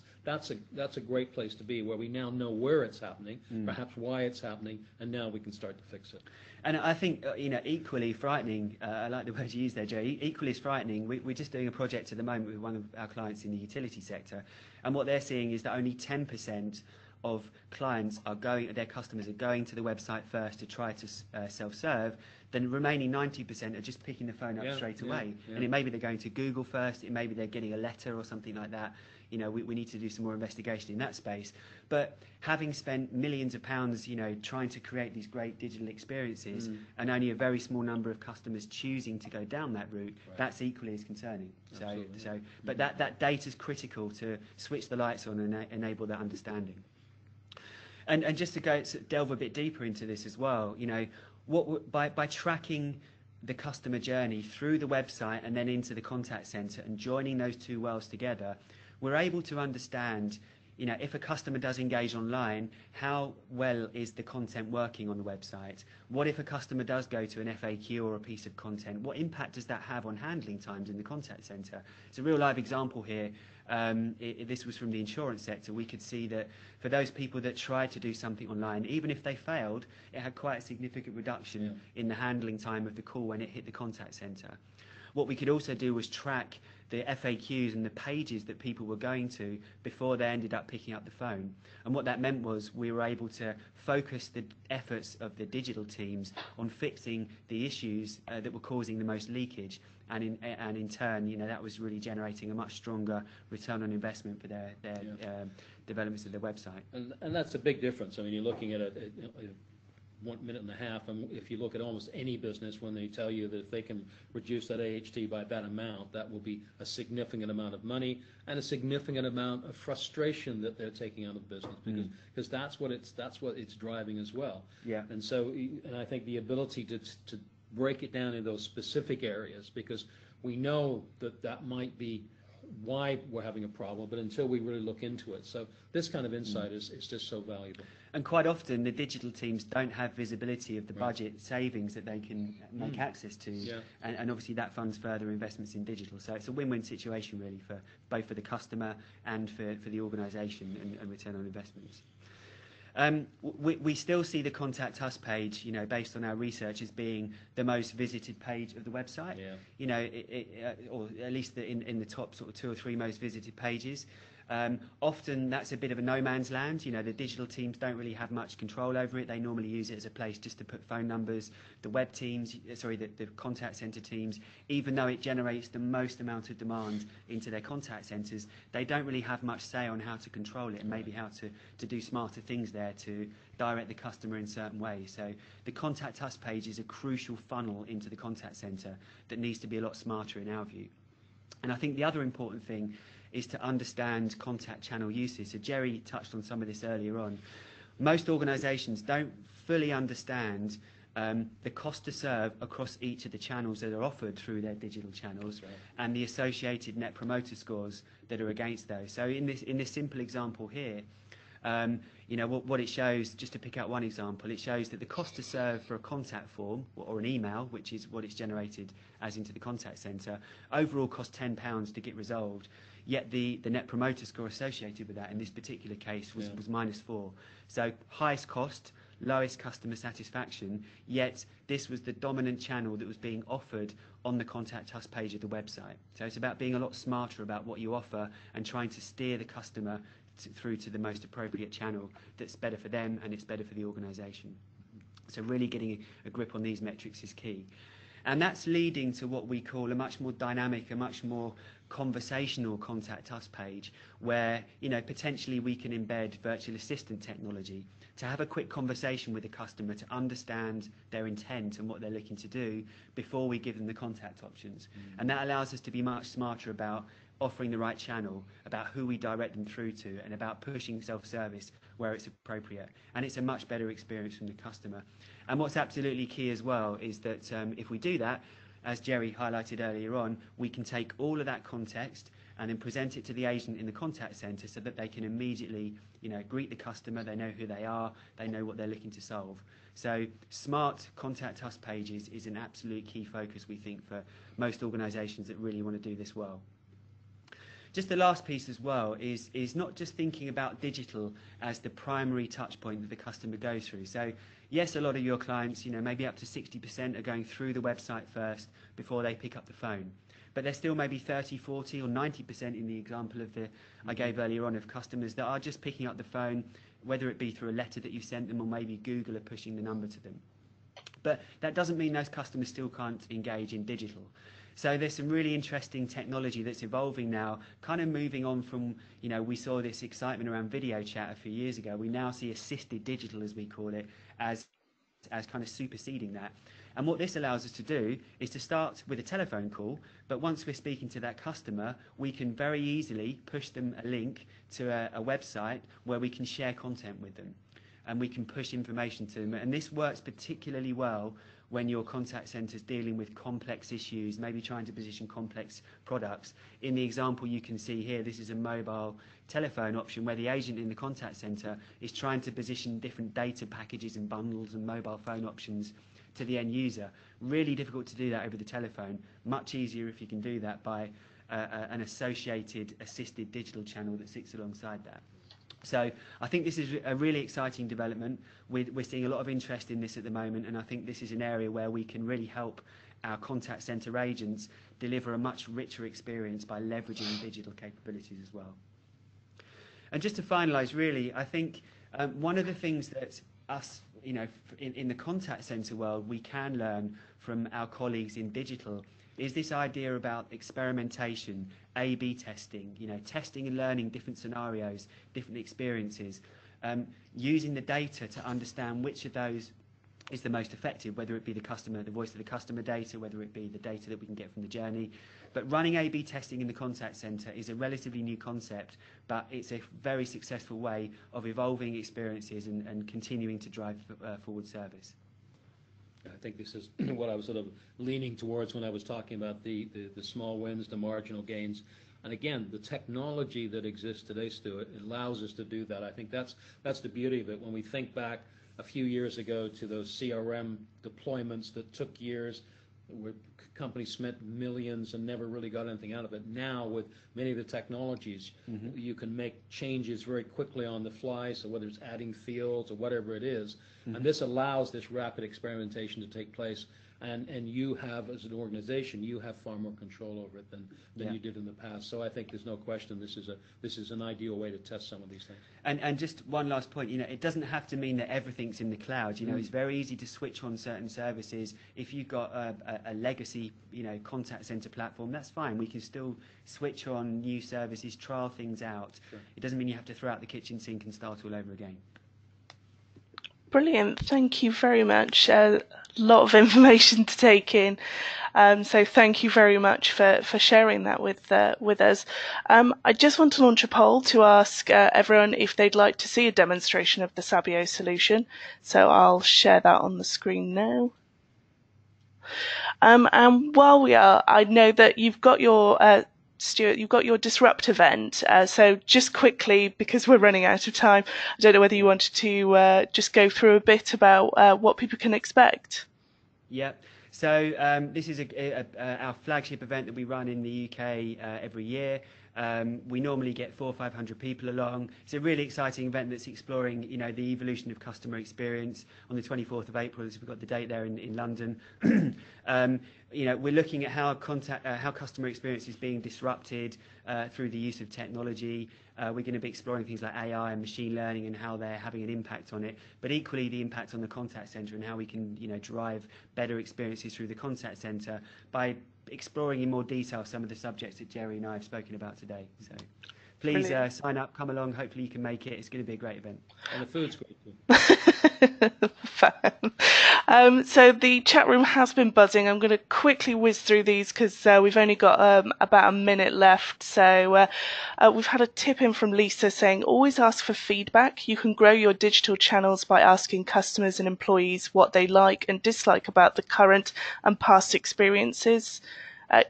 a great place to be, where we now know where it's happening, perhaps why it's happening, and now we can start to fix it. And I think equally frightening. I like the word you used there, Jerry. Equally as frightening. We're just doing a project at the moment with one of our clients in the utility sector, and what they're seeing is that only 10% of their customers are going to the website first to try to self-serve. Then the remaining 90% are just picking the phone up straight away. Yeah. And it may be they're going to Google first, it may be they're getting a letter or something like that. we need to do some more investigation in that space. But having spent millions of pounds, trying to create these great digital experiences, and only a very small number of customers choosing to go down that route, that's equally as concerning. But that data is critical to switch the lights on and enable that understanding. And just to delve a bit deeper into this as well, by tracking the customer journey through the website and then into the contact center and joining those two worlds together, we're able to understand, if a customer does engage online, how well is the content working on the website? What if a customer does go to an FAQ or a piece of content? What impact does that have on handling times in the contact center? It's a real live example here. This was from the insurance sector. We could see that for those people that tried to do something online, even if they failed, it had quite a significant reduction in the handling time of the call when it hit the contact center. What we could also do was track the FAQs and the pages that people were going to before they ended up picking up the phone. And what that meant was we were able to focus the efforts of the digital teams on fixing the issues that were causing the most leakage. And in turn, that was really generating a much stronger return on investment for their developments of their website. And that's a big difference. I mean, you're looking at 1 minute and a half, and if you look at almost any business, when they tell you that if they can reduce that AHT by that amount, that will be a significant amount of money and a significant amount of frustration that they're taking out of business, because that's what it's driving as well. Yeah. And so, and I think the ability to break it down in those specific areas, because we know that might be why we're having a problem, but until we really look into it. So this kind of insight is just so valuable. And quite often the digital teams don't have visibility of the budget savings that they can make access to. Yeah. And obviously that funds further investments in digital. So it's a win-win situation really for both for the customer and for the organisation and return on investments. We still see the Contact Us page, based on our research, as being the most visited page of the website. Yeah. Or at least in the top sort of 2 or 3 most visited pages. Often that's a bit of a no man's land. The digital teams don't really have much control over it. They normally use it as a place just to put phone numbers. The web teams, the contact center teams, even though it generates the most amount of demand into their contact centers, they don't really have much say on how to control it and maybe how to do smarter things there to direct the customer in certain ways. So the Contact Us page is a crucial funnel into the contact center that needs to be a lot smarter in our view. And I think the other important thing is to understand contact channel usage. So Jerry touched on some of this earlier on. Most organisations don't fully understand the cost to serve across each of the channels that are offered through their digital channels, and the associated net promoter scores that are against those. So in this simple example here, what it shows, just to pick out one example, it shows that the cost to serve for a contact form or an email, which is what it's generated as into the contact centre, overall costs £10 to get resolved. Yet the net promoter score associated with that in this particular case was -4. So highest cost, lowest customer satisfaction, yet this was the dominant channel that was being offered on the Contact Us page of the website. So it's about being a lot smarter about what you offer and trying to steer the customer through to the most appropriate channel that's better for them and it's better for the organisation. So really getting a grip on these metrics is key. And that's leading to what we call a much more dynamic, a much more conversational Contact Us page, where potentially we can embed virtual assistant technology to have a quick conversation with the customer to understand their intent and what they're looking to do before we give them the contact options. And that allows us to be much smarter about offering the right channel, about who we direct them through to, and about pushing self-service where it's appropriate. And it's a much better experience from the customer. And what's absolutely key as well is that if we do that, as Jerry highlighted earlier on, we can take all of that context and then present it to the agent in the contact centre so that they can immediately greet the customer, they know who they are, they know what they're looking to solve. So smart Contact Us pages is an absolute key focus, we think, for most organisations that really want to do this well. Just the last piece as well is not just thinking about digital as the primary touch point that the customer goes through. So yes, a lot of your clients, maybe up to 60% are going through the website first before they pick up the phone. But there's still maybe 30, 40 or 90% in the example of I gave earlier on of customers that are just picking up the phone, whether it be through a letter that you sent them or maybe Google are pushing the number to them. But that doesn't mean those customers still can't engage in digital. So there's some really interesting technology that's evolving now, kind of moving on from, we saw this excitement around video chat a few years ago. We now see assisted digital, as we call it, as kind of superseding that. And what this allows us to do is to start with a telephone call, but once we're speaking to that customer, we can very easily push them a link to a website where we can share content with them, and we can push information to them. And this works particularly well when your contact centre is dealing with complex issues, maybe trying to position complex products. In the example you can see here, this is a mobile telephone option where the agent in the contact centre is trying to position different data packages and bundles and mobile phone options to the end user. Really difficult to do that over the telephone. Much easier if you can do that by an associated assisted digital channel that sits alongside that. So I think this is a really exciting development. We're seeing a lot of interest in this at the moment, and I think this is an area where we can really help our contact centre agents deliver a much richer experience by leveraging digital capabilities as well. And just to finalise, really, I think one of the things that us, in the contact centre world, we can learn from our colleagues in digital is this idea about experimentation, A/B testing, testing and learning different scenarios, different experiences, using the data to understand which of those is the most effective, whether it be the voice of the customer data, whether it be the data that we can get from the journey. But running A/B testing in the contact centre is a relatively new concept, but it's a very successful way of evolving experiences and continuing to drive forward service. I think this is what I was sort of leaning towards when I was talking about the small wins, the marginal gains. And again, the technology that exists today, Stuart, allows us to do that. I think that's the beauty of it. When we think back a few years ago to those CRM deployments that took years, where companies spent millions and never really got anything out of it. Now, with many of the technologies, you can make changes very quickly on the fly, so whether it's adding fields or whatever it is, and this allows this rapid experimentation to take place, and you have, as an organization, you have far more control over it than you did in the past. So I think there's no question this is an ideal way to test some of these things. And just one last point, it doesn't have to mean that everything's in the cloud. It's very easy to switch on certain services. If you've got a legacy, contact center platform, that's fine. We can still switch on new services, trial things out. Sure. It doesn't mean you have to throw out the kitchen sink and start all over again. Brilliant. Thank you very much. A lot of information to take in. So thank you very much for sharing that with us. I just want to launch a poll to ask everyone if they'd like to see a demonstration of the Sabio solution. So I'll share that on the screen now. And while we are, I know that you've got your Stuart, you've got your Disrupt event. So just quickly, because we're running out of time, I don't know whether you wanted to just go through a bit about what people can expect. Yeah. So this is our flagship event that we run in the UK every year. We normally get 400 or 500 people along. It's a really exciting event that's exploring, the evolution of customer experience. On the 24th of April, as we've got the date there in London. We're looking at how customer experience is being disrupted through the use of technology. We're going to be exploring things like AI and machine learning and how they're having an impact on it, but equally the impact on the contact centre and how we can, drive better experiences through the contact centre by exploring in more detail some of the subjects that Jerry and I have spoken about today. So please sign up, come along. Hopefully you can make it. It's going to be a great event. And the food's great too. So the chat room has been buzzing. I'm going to quickly whiz through these because we've only got about a minute left. So we've had a tip in from Lisa saying, always ask for feedback. You can grow your digital channels by asking customers and employees what they like and dislike about the current and past experiences.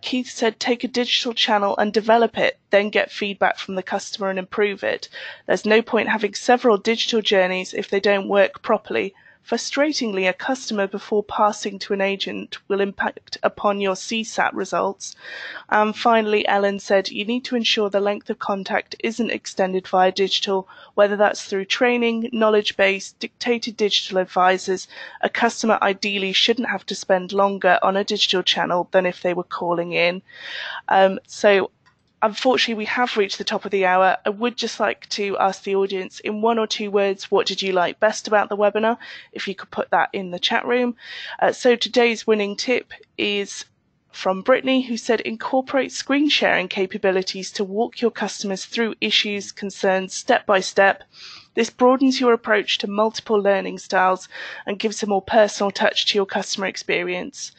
Keith said, take a digital channel and develop it, then get feedback from the customer and improve it. There's no point having several digital journeys if they don't work properly. Frustratingly, a customer before passing to an agent will impact upon your CSAT results. And finally, Ellen said, you need to ensure the length of contact isn't extended via digital, whether that's through training, knowledge base, dictated digital advisors. A customer ideally shouldn't have to spend longer on a digital channel than if they were calling in. So unfortunately, we have reached the top of the hour. I would just like to ask the audience in 1 or 2 words, what did you like best about the webinar? If you could put that in the chat room. So today's winning tip is from Brittany, who said incorporate screen sharing capabilities to walk your customers through issues, concerns step by step. This broadens your approach to multiple learning styles and gives a more personal touch to your customer experience.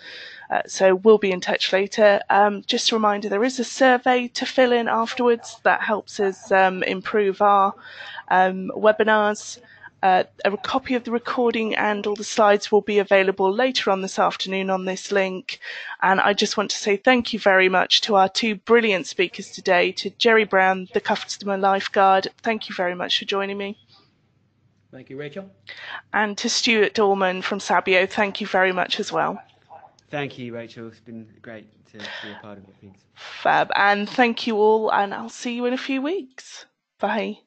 So we'll be in touch later. Just a reminder, there is a survey to fill in afterwards that helps us improve our webinars. A copy of the recording and all the slides will be available later on this afternoon on this link. And I just want to say thank you very much to our two brilliant speakers today, to Jerry Brown, the Customer Lifeguard. Thank you very much for joining me. Thank you, Rachel. And to Stuart Dorman from Sabio, thank you very much as well. Thank you, Rachel. It's been great to be a part of it. Thanks. Fab. And thank you all, and I'll see you in a few weeks. Bye.